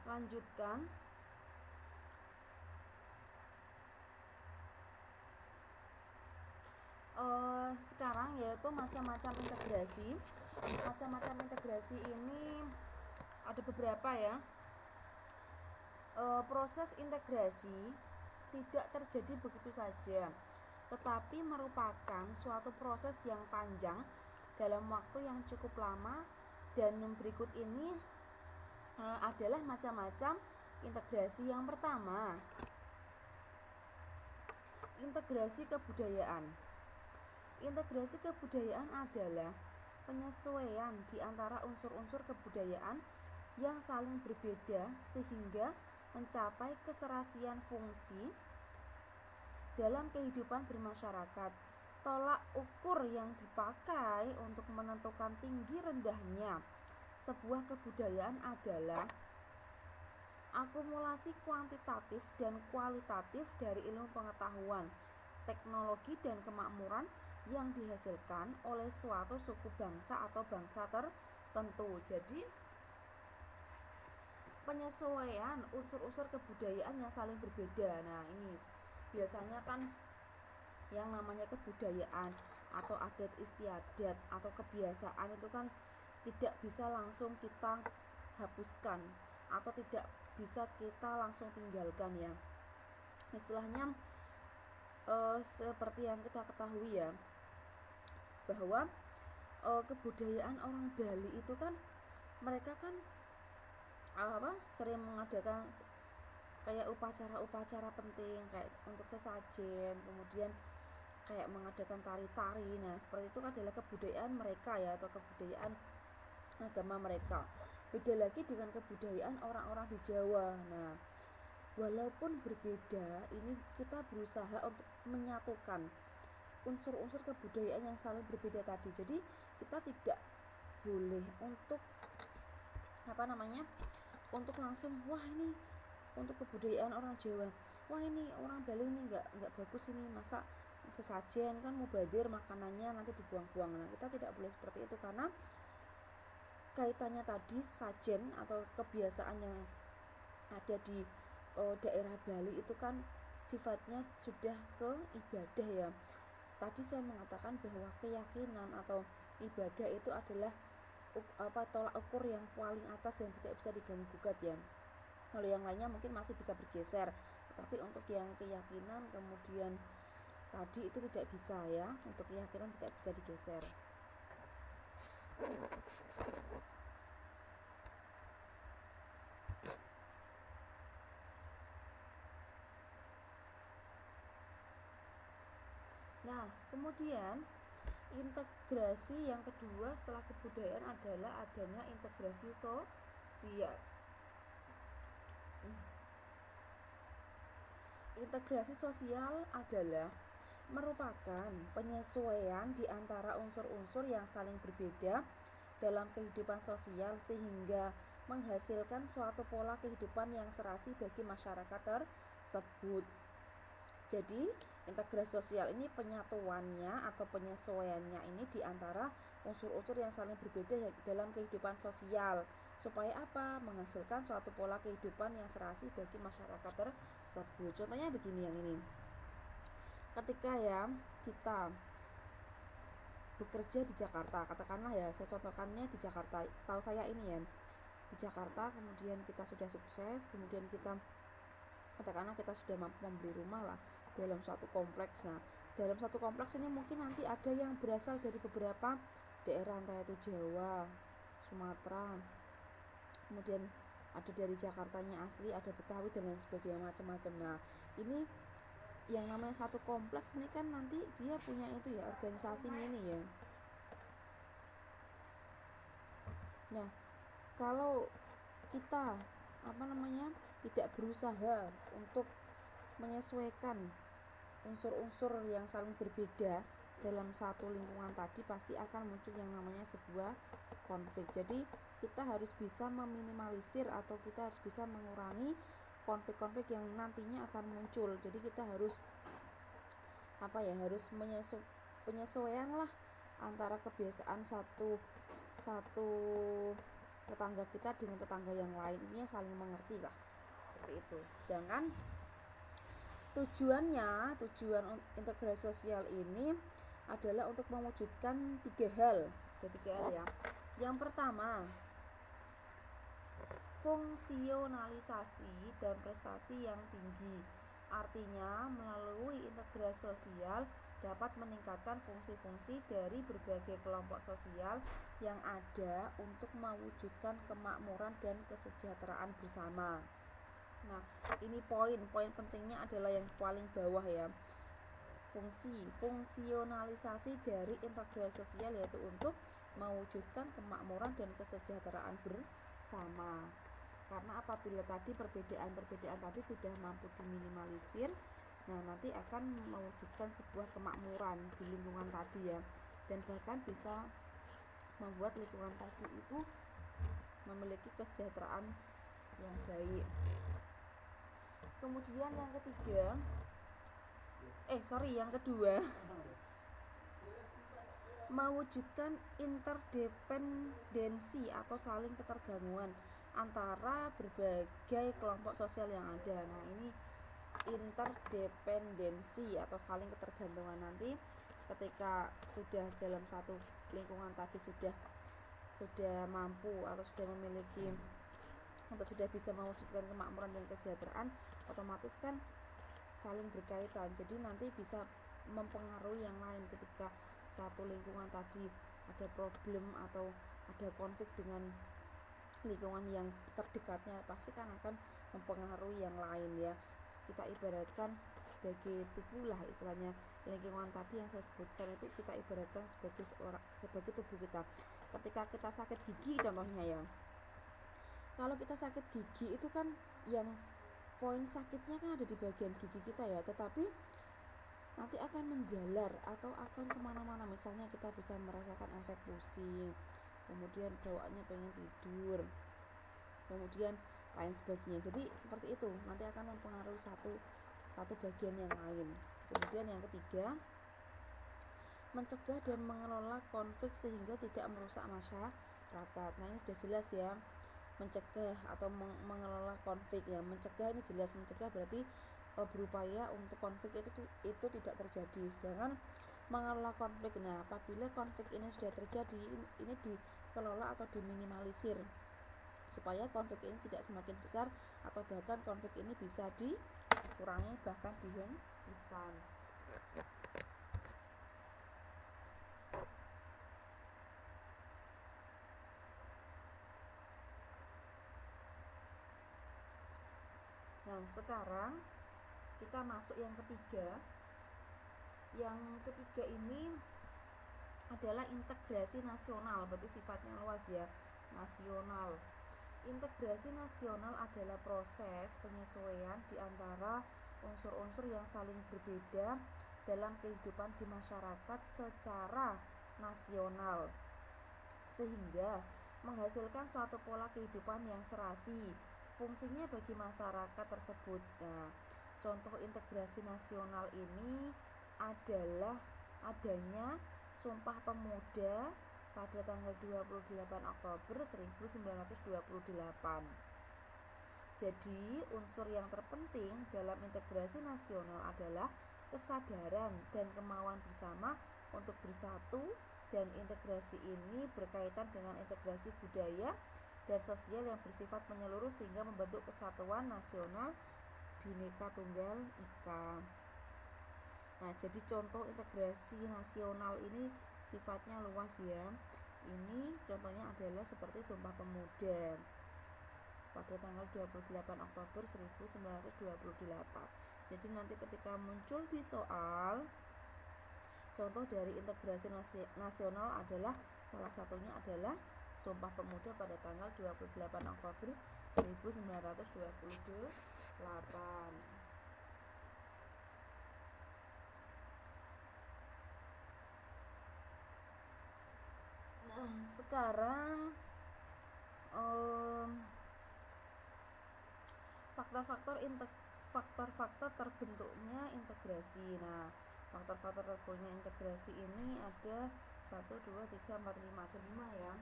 lanjutkan. Sekarang yaitu macam-macam integrasi. Macam-macam integrasi ini ada beberapa ya. Proses integrasi tidak terjadi begitu saja, tetapi merupakan suatu proses yang panjang dalam waktu yang cukup lama, dan berikut ini adalah macam-macam integrasi. Yang pertama, integrasi kebudayaan. Integrasi kebudayaan adalah penyesuaian di antara unsur-unsur kebudayaan yang saling berbeda sehingga mencapai keserasian fungsi dalam kehidupan bermasyarakat. Tolak ukur yang dipakai untuk menentukan tinggi rendahnya sebuah kebudayaan adalah akumulasi kuantitatif dan kualitatif dari ilmu pengetahuan, teknologi, dan kemakmuran yang dihasilkan oleh suatu suku bangsa atau bangsa tertentu. Jadi penyesuaian unsur-unsur kebudayaan yang saling berbeda. Nah, ini biasanya kan yang namanya kebudayaan atau adat istiadat atau kebiasaan itu kan tidak bisa langsung kita hapuskan atau tidak bisa kita langsung tinggalkan ya. Istilahnya seperti yang kita ketahui ya, bahwa kebudayaan orang Bali itu kan mereka kan sering mengadakan kayak upacara-upacara penting kayak untuk sesajen, kemudian kayak mengadakan tari-tari. Nah, seperti itu adalah kebudayaan mereka ya, atau kebudayaan agama mereka. Beda lagi dengan kebudayaan orang-orang di Jawa. Nah, walaupun berbeda, ini kita berusaha untuk menyatukan unsur-unsur kebudayaan yang saling berbeda tadi. Jadi kita tidak boleh untuk untuk langsung wah ini untuk kebudayaan orang Jawa, wah ini orang Bali ini nggak bagus, ini masa sesajen kan mubazir makanannya nanti dibuang-buang. Nah, kita tidak boleh seperti itu karena kaitannya tadi sajen atau kebiasaan yang ada di daerah Bali itu kan sifatnya sudah ke ibadah ya. Tadi saya mengatakan bahwa keyakinan atau ibadah itu adalah tolak ukur yang paling atas yang tidak bisa diganggu gugat ya. Kalau yang lainnya mungkin masih bisa bergeser, tapi untuk yang keyakinan kemudian tadi itu tidak bisa ya, untuk keyakinan tidak bisa digeser. Nah, kemudian integrasi yang kedua setelah kebudayaan adalah adanya integrasi sosial. Integrasi sosial adalah merupakan penyesuaian di antara unsur-unsur yang saling berbeda dalam kehidupan sosial sehingga menghasilkan suatu pola kehidupan yang serasi bagi masyarakat tersebut. Jadi, integrasi sosial ini penyatuannya atau penyesuaiannya ini di antara unsur-unsur yang saling berbeda dalam kehidupan sosial. Supaya apa? Menghasilkan suatu pola kehidupan yang serasi bagi masyarakat tersebut. Contohnya begini yang ini. Ketika ya kita bekerja di Jakarta, katakanlah ya, saya contohkannya di Jakarta, setahu saya ini ya, di Jakarta, kemudian kita sudah sukses, kemudian kita katakanlah kita sudah mampu membeli rumah lah dalam suatu kompleks. Nah, dalam satu kompleks ini mungkin nanti ada yang berasal dari beberapa daerah, entah itu Jawa, Sumatera, kemudian ada dari Jakartanya asli, ada Betawi dan lain sebagainya, macam-macam. Nah, ini yang namanya satu kompleks ini kan nanti dia punya itu ya, organisasi mini ya. Nah, kalau kita tidak berusaha untuk menyesuaikan unsur-unsur yang saling berbeda dalam satu lingkungan tadi, pasti akan muncul yang namanya sebuah konflik. Jadi kita harus bisa meminimalisir atau kita harus bisa mengurangi konflik-konflik yang nantinya akan muncul. Jadi kita harus harus penyesuaian lah antara kebiasaan satu tetangga kita dengan tetangga yang lain ini saling mengerti lah, seperti itu. Sedangkan tujuan integrasi sosial ini adalah untuk mewujudkan tiga hal ya. Yang pertama, fungsionalisasi dan prestasi yang tinggi. Artinya, melalui integrasi sosial dapat meningkatkan fungsi-fungsi dari berbagai kelompok sosial yang ada untuk mewujudkan kemakmuran dan kesejahteraan bersama. Nah, ini poin pentingnya adalah yang paling bawah ya. Fungsionalisasi dari integrasi sosial yaitu untuk mewujudkan kemakmuran dan kesejahteraan bersama. Karena apabila tadi perbedaan tadi sudah mampu diminimalisir, nah nanti akan mewujudkan sebuah kemakmuran di lingkungan tadi ya, dan bahkan bisa membuat lingkungan tadi itu memiliki kesejahteraan yang baik. Kemudian yang kedua, mewujudkan interdependensi atau saling ketergantungan antara berbagai kelompok sosial yang ada. Nah, ini interdependensi atau saling ketergantungan nanti ketika sudah dalam satu lingkungan tadi sudah mampu atau sudah memiliki atau sudah bisa mewujudkan kemakmuran dan kesejahteraan, otomatis kan saling berkaitan. Jadi nanti bisa mempengaruhi yang lain ketika satu lingkungan tadi ada problem atau ada konflik dengan lingkungan yang terdekatnya, pasti kan akan mempengaruhi yang lain ya. Kita ibaratkan sebagai tubuh lah istilahnya, lingkungan tadi yang saya sebutkan itu kita ibaratkan sebagai tubuh kita. Ketika kita sakit gigi contohnya ya, kalau kita sakit gigi itu kan yang poin sakitnya kan ada di bagian gigi kita ya, tetapi nanti akan menjalar atau akan kemana-mana. Misalnya kita bisa merasakan efek pusing, kemudian bawaannya pengen tidur, kemudian lain sebagainya. Jadi seperti itu, nanti akan mempengaruhi satu bagian yang lain. Kemudian yang ketiga, mencegah dan mengelola konflik sehingga tidak merusak masyarakat. Nah, ini sudah jelas ya, mencegah atau mengelola konflik ya. Mencegah ini jelas, mencegah berarti berupaya untuk konflik itu tidak terjadi. Sedangkan mengelola konflik, nah apabila konflik ini sudah terjadi, ini dikelola atau diminimalisir supaya konflik ini tidak semakin besar atau bahkan konflik ini bisa dikurangi bahkan dihentikan. Nah, sekarang kita masuk yang ketiga. Yang ketiga ini adalah integrasi nasional, berarti sifatnya luas ya, nasional. Integrasi nasional adalah proses penyesuaian di antara unsur-unsur yang saling berbeda dalam kehidupan di masyarakat secara nasional, sehingga menghasilkan suatu pola kehidupan yang serasi fungsinya bagi masyarakat tersebut. Nah, contoh integrasi nasional ini adalah adanya Sumpah Pemuda pada tanggal 28 Oktober 1928. Jadi, unsur yang terpenting dalam integrasi nasional adalah kesadaran dan kemauan bersama untuk bersatu, dan integrasi ini berkaitan dengan integrasi budaya dan sosial yang bersifat menyeluruh sehingga membentuk kesatuan nasional Bhinneka Tunggal Ika. Nah, jadi contoh integrasi nasional ini sifatnya luas ya. Ini contohnya adalah seperti Sumpah Pemuda pada tanggal 28 Oktober 1928. Jadi nanti ketika muncul di soal, contoh dari integrasi nasional adalah salah satunya adalah Sumpah Pemuda pada tanggal 28 Oktober 1928. Nah, sekarang faktor-faktor terbentuknya integrasi. Nah, faktor-faktor terbentuknya integrasi ini ada 1, 2, 3, 4, 5, ada 5 ya.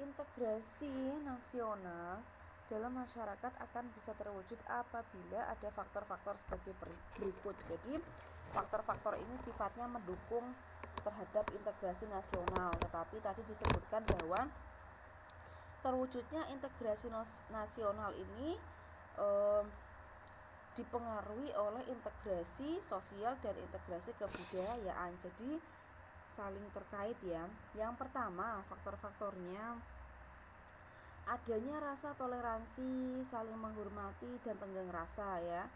integrasi nasional dalam masyarakat akan bisa terwujud apabila ada faktor-faktor sebagai berikut. Jadi faktor-faktor ini sifatnya mendukung terhadap integrasi nasional, tetapi tadi disebutkan bahwa terwujudnya integrasi nasional ini dipengaruhi oleh integrasi sosial dan integrasi kebudayaan. Jadi saling terkait ya. Yang pertama, faktor-faktornya adanya rasa toleransi, saling menghormati dan tenggang rasa ya.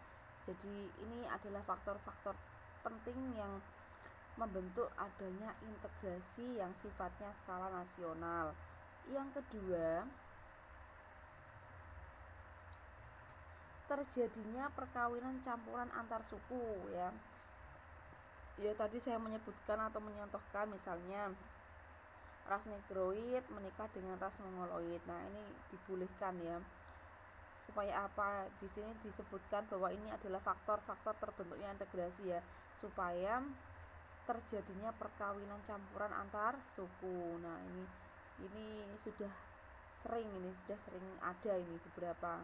Jadi ini adalah faktor-faktor penting yang membentuk adanya integrasi yang sifatnya skala nasional. Yang kedua, terjadinya perkawinan campuran antar suku ya. Ya tadi saya menyebutkan atau menyontohkan misalnya ras negroid menikah dengan ras mongoloid. Nah, ini dibolehkan ya. Supaya apa? Di sini disebutkan bahwa ini adalah faktor-faktor terbentuknya integrasi ya, supaya terjadinya perkawinan campuran antar suku. Nah, ini sudah sering ada ini beberapa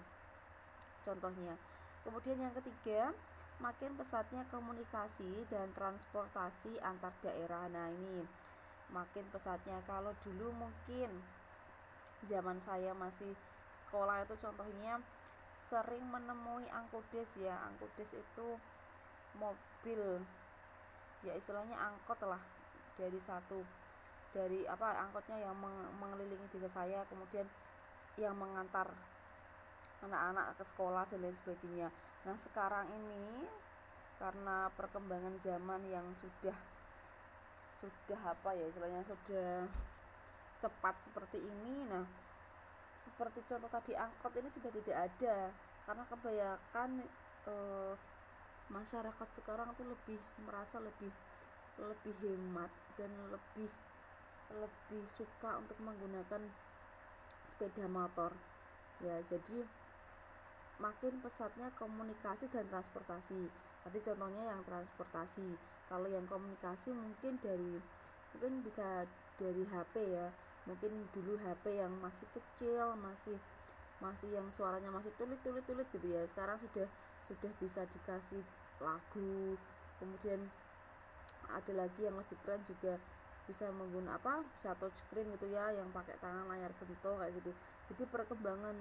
contohnya. Kemudian yang ketiga, makin pesatnya komunikasi dan transportasi antar daerah. Nah, ini makin pesatnya. Kalau dulu mungkin zaman saya masih sekolah itu contohnya sering menemui angkudes ya. Angkudes itu mobil ya, istilahnya angkot lah, dari angkotnya yang mengelilingi desa saya, kemudian yang mengantar anak-anak ke sekolah dan lain sebagainya. Nah, sekarang ini karena perkembangan zaman yang sudah istilahnya sudah cepat seperti ini, nah seperti contoh tadi angkot ini sudah tidak ada, karena kebanyakan masyarakat sekarang tuh merasa lebih hemat dan lebih suka untuk menggunakan sepeda motor ya. Jadi makin pesatnya komunikasi dan transportasi. Tadi contohnya yang transportasi. Kalau yang komunikasi mungkin bisa dari HP ya. Mungkin dulu HP yang masih kecil, masih yang suaranya masih tulit gitu ya. Sekarang sudah bisa dikasih lagu. Kemudian ada lagi yang lebih keren juga, bisa bisa touchscreen gitu ya, yang pakai tangan layar sentuh kayak gitu. Jadi perkembangan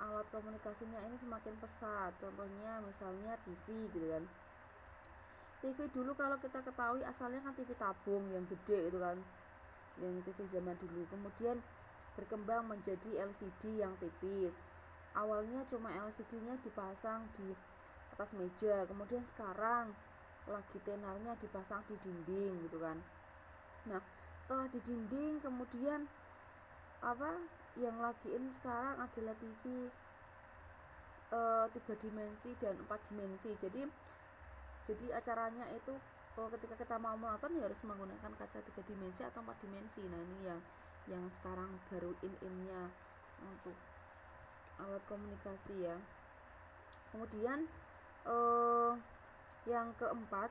alat komunikasinya ini semakin pesat. Contohnya misalnya TV gitu kan. TV dulu kalau kita ketahui asalnya kan TV tabung yang gede itu kan, yang TV zaman dulu. Kemudian berkembang menjadi LCD yang tipis. Awalnya cuma LCD-nya dipasang di atas meja, kemudian sekarang lagi tenarnya dipasang di dinding gitu kan. Nah, setelah di dinding kemudian yang lagi ini sekarang adalah TV 3 dimensi dan 4 dimensi. Jadi acaranya itu ketika kita mau menonton ya harus menggunakan kaca 3 dimensi atau 4 dimensi. Nah, ini yang sekarang baru in-nya untuk alat komunikasi ya. Kemudian yang keempat,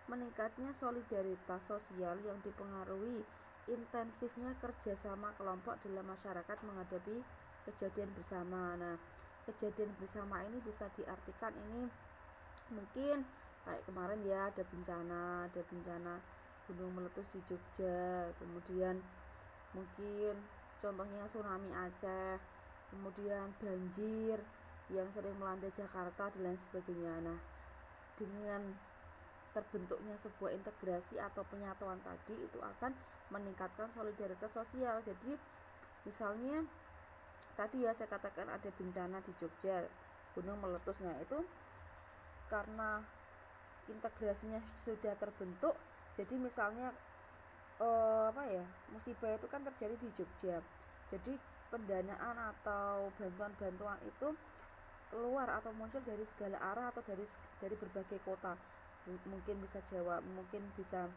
meningkatnya solidaritas sosial yang dipengaruhi intensifnya kerjasama kelompok dalam masyarakat menghadapi kejadian bersama. Nah, kejadian bersama ini bisa diartikan ini mungkin kayak kemarin ya, ada bencana gunung meletus di Jogja, kemudian mungkin contohnya tsunami Aceh, kemudian banjir yang sering melanda Jakarta dan lain sebagainya. Nah, dengan terbentuknya sebuah integrasi atau penyatuan tadi itu akan meningkatkan solidaritas sosial. Jadi misalnya tadi ya saya katakan ada bencana di Jogja, gunung meletus. Nah, itu karena integrasinya sudah terbentuk. Jadi misalnya musibah itu kan terjadi di Jogja. Jadi pendanaan atau bantuan-bantuan itu keluar atau muncul dari segala arah atau dari berbagai kota. Mungkin bisa Jawa, mungkin bisa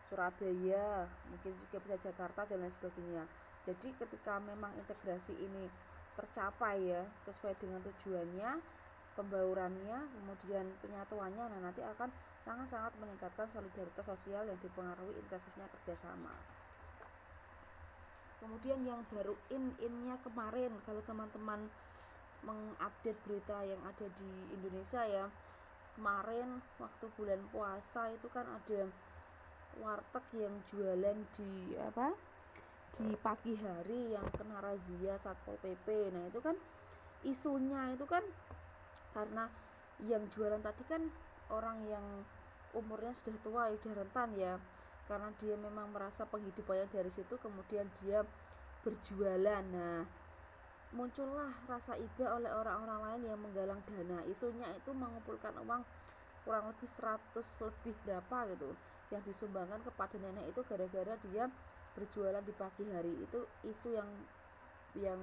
Surabaya, mungkin juga bisa Jakarta dan lain sebagainya. Jadi ketika memang integrasi ini tercapai ya, sesuai dengan tujuannya, pembaurannya, kemudian penyatuannya, nah nanti akan sangat-sangat meningkatkan solidaritas sosial yang dipengaruhi intensifnya kerjasama. Kemudian yang baru innya kemarin, kalau teman-teman mengupdate berita yang ada di Indonesia ya, kemarin waktu bulan puasa itu kan ada warteg yang jualan di pagi hari yang kena razia Satpol PP. Nah itu kan isunya itu kan karena yang jualan tadi kan orang yang umurnya sudah tua, sudah rentan ya, karena dia memang merasa penghidupannya dari situ, kemudian dia berjualan. Nah muncullah rasa iba oleh orang-orang lain yang menggalang dana. Isunya itu mengumpulkan uang kurang lebih 100 lebih berapa gitu yang disumbangkan kepada nenek itu gara-gara dia berjualan di pagi hari. Itu isu yang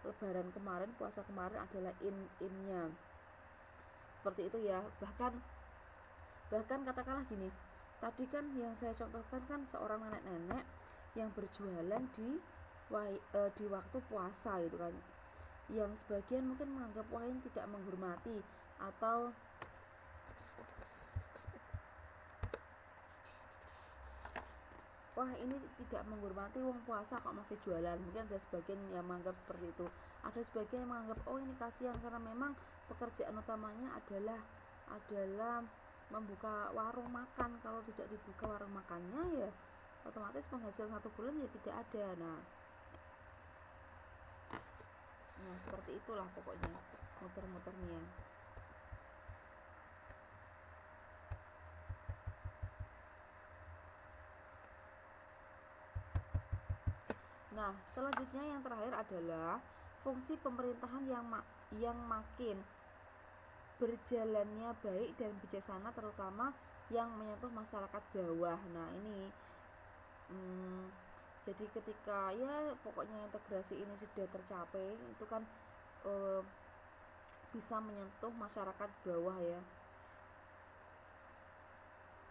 lebaran kemarin, puasa kemarin adalah innya seperti itu ya. Bahkan katakanlah gini, tadi kan yang saya contohkan kan seorang nenek-nenek yang berjualan di waktu puasa gitu kan, yang sebagian mungkin menganggap wah ini tidak menghormati, atau wah ini tidak menghormati wong puasa kok masih jualan. Mungkin ada sebagian yang menganggap seperti itu. Ada sebagian yang menganggap oh ini kasihan karena memang pekerjaan utamanya adalah membuka warung makan. Kalau tidak dibuka warung makannya ya otomatis penghasilan 1 bulan ya tidak ada. Nah seperti itulah pokoknya muter-muternya. Nah selanjutnya yang terakhir adalah fungsi pemerintahan yang makin berjalannya baik dan bijaksana, terutama yang menyentuh masyarakat bawah. Nah ini jadi ketika ya pokoknya integrasi ini sudah tercapai, itu kan bisa menyentuh masyarakat bawah ya.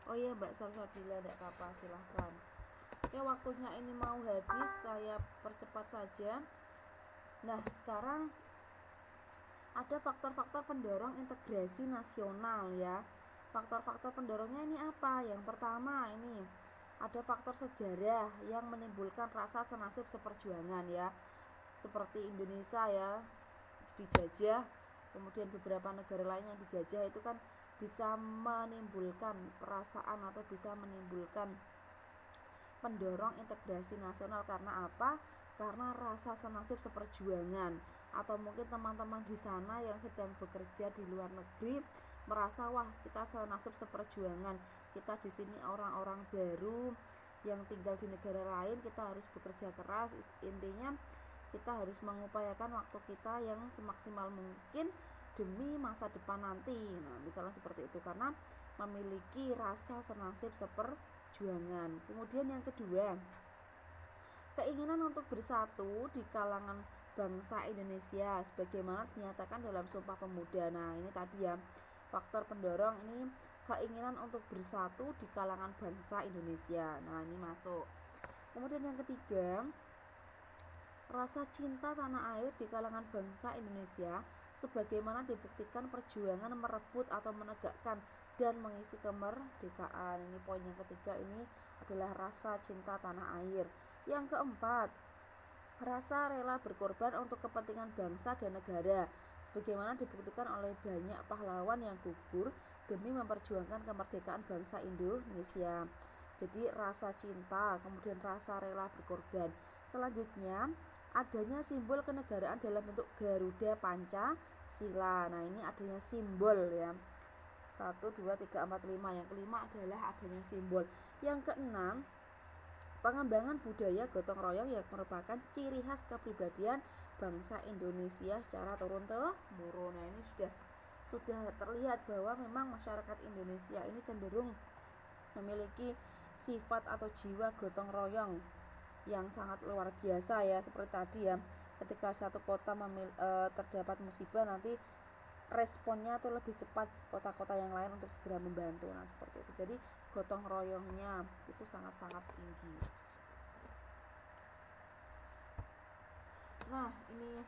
Oh iya Mbak Salsabila, tidak apa-apa, silahkan. Oke, waktunya ini mau habis, saya percepat saja. Nah sekarang ada faktor-faktor pendorong integrasi nasional ya. Faktor-faktor pendorongnya ini apa? Yang pertama ini ada faktor sejarah yang menimbulkan rasa senasib seperjuangan ya. Seperti Indonesia ya dijajah, kemudian beberapa negara lain yang dijajah itu kan bisa menimbulkan perasaan atau bisa menimbulkan pendorong integrasi nasional. Karena apa? Karena rasa senasib seperjuangan, atau mungkin teman-teman di sana yang sedang bekerja di luar negeri merasa wah kita senasib seperjuangan, kita di sini orang-orang baru yang tinggal di negara lain, kita harus bekerja keras, intinya kita harus mengupayakan waktu kita yang semaksimal mungkin demi masa depan nanti. Nah misalnya seperti itu, karena memiliki rasa senasib seperjuangan. Kemudian yang kedua, keinginan untuk bersatu di kalangan bangsa Indonesia sebagaimana dinyatakan dalam Sumpah Pemuda. Nah ini tadi ya faktor pendorong ini, keinginan untuk bersatu di kalangan bangsa Indonesia. Nah ini masuk. Kemudian yang ketiga, rasa cinta tanah air di kalangan bangsa Indonesia sebagaimana dibuktikan perjuangan merebut atau menegakkan dan mengisi kemerdekaan. Ini poin yang ketiga, ini adalah rasa cinta tanah air. Yang keempat, rasa rela berkorban untuk kepentingan bangsa dan negara sebagaimana dibuktikan oleh banyak pahlawan yang gugur demi memperjuangkan kemerdekaan bangsa Indonesia. Jadi rasa cinta, kemudian rasa rela berkorban. Selanjutnya adanya simbol kenegaraan dalam bentuk Garuda Pancasila. Nah ini adanya simbol ya, 1, 2, 3, 4, 5. Yang kelima adalah adanya simbol. Yang keenam, pengembangan budaya gotong royong yang merupakan ciri khas kepribadian bangsa Indonesia secara turun-temurun. Nah ini sudah terlihat bahwa memang masyarakat Indonesia ini cenderung memiliki sifat atau jiwa gotong royong yang sangat luar biasa ya. Seperti tadi ya, ketika satu kota terdapat musibah, nanti responnya tuh lebih cepat kota-kota yang lain untuk segera membantu. Nah seperti itu, jadi gotong royongnya itu sangat-sangat tinggi. Nah ini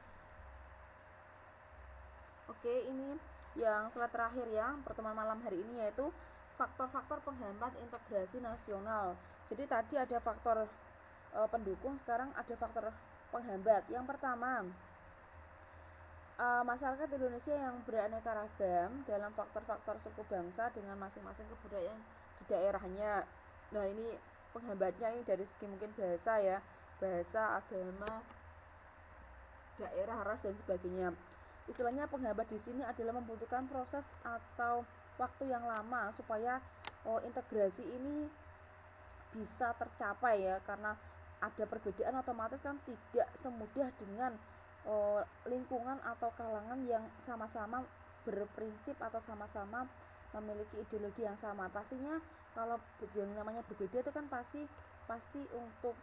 oke, ini yang slide terakhir ya pertemuan malam hari ini, yaitu faktor-faktor penghambat integrasi nasional. Jadi tadi ada faktor pendukung, sekarang ada faktor penghambat. Yang pertama, masyarakat Indonesia yang beraneka ragam dalam faktor-faktor suku bangsa dengan masing-masing kebudayaan di daerahnya. Nah, ini penghambatnya ini dari segi mungkin bahasa ya, bahasa, agama, daerah, ras dan sebagainya. Istilahnya penghambat di sini adalah membutuhkan proses atau waktu yang lama supaya integrasi ini bisa tercapai ya, karena ada perbedaan otomatis kan tidak semudah dengan lingkungan atau kalangan yang sama-sama berprinsip atau sama-sama memiliki ideologi yang sama. Pastinya kalau yang namanya berbeda itu kan pasti untuk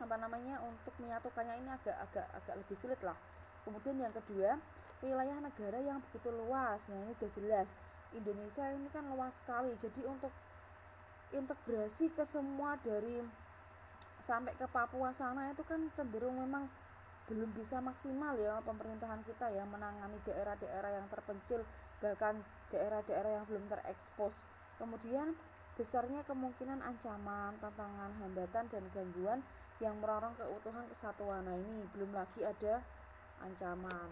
untuk menyatukannya ini agak lebih sulit lah. Kemudian yang kedua, wilayah negara yang begitu luas. Nah, ini sudah jelas. Indonesia ini kan luas sekali. Jadi untuk integrasi ke semua dari sampai ke Papua sana itu kan cenderung memang belum bisa maksimal ya pemerintahan kita ya menangani daerah-daerah yang terpencil, bahkan daerah-daerah yang belum terekspos. Kemudian besarnya kemungkinan ancaman, tantangan, hambatan dan gangguan yang merongrong keutuhan kesatuan. Nah, ini belum lagi ada ancaman.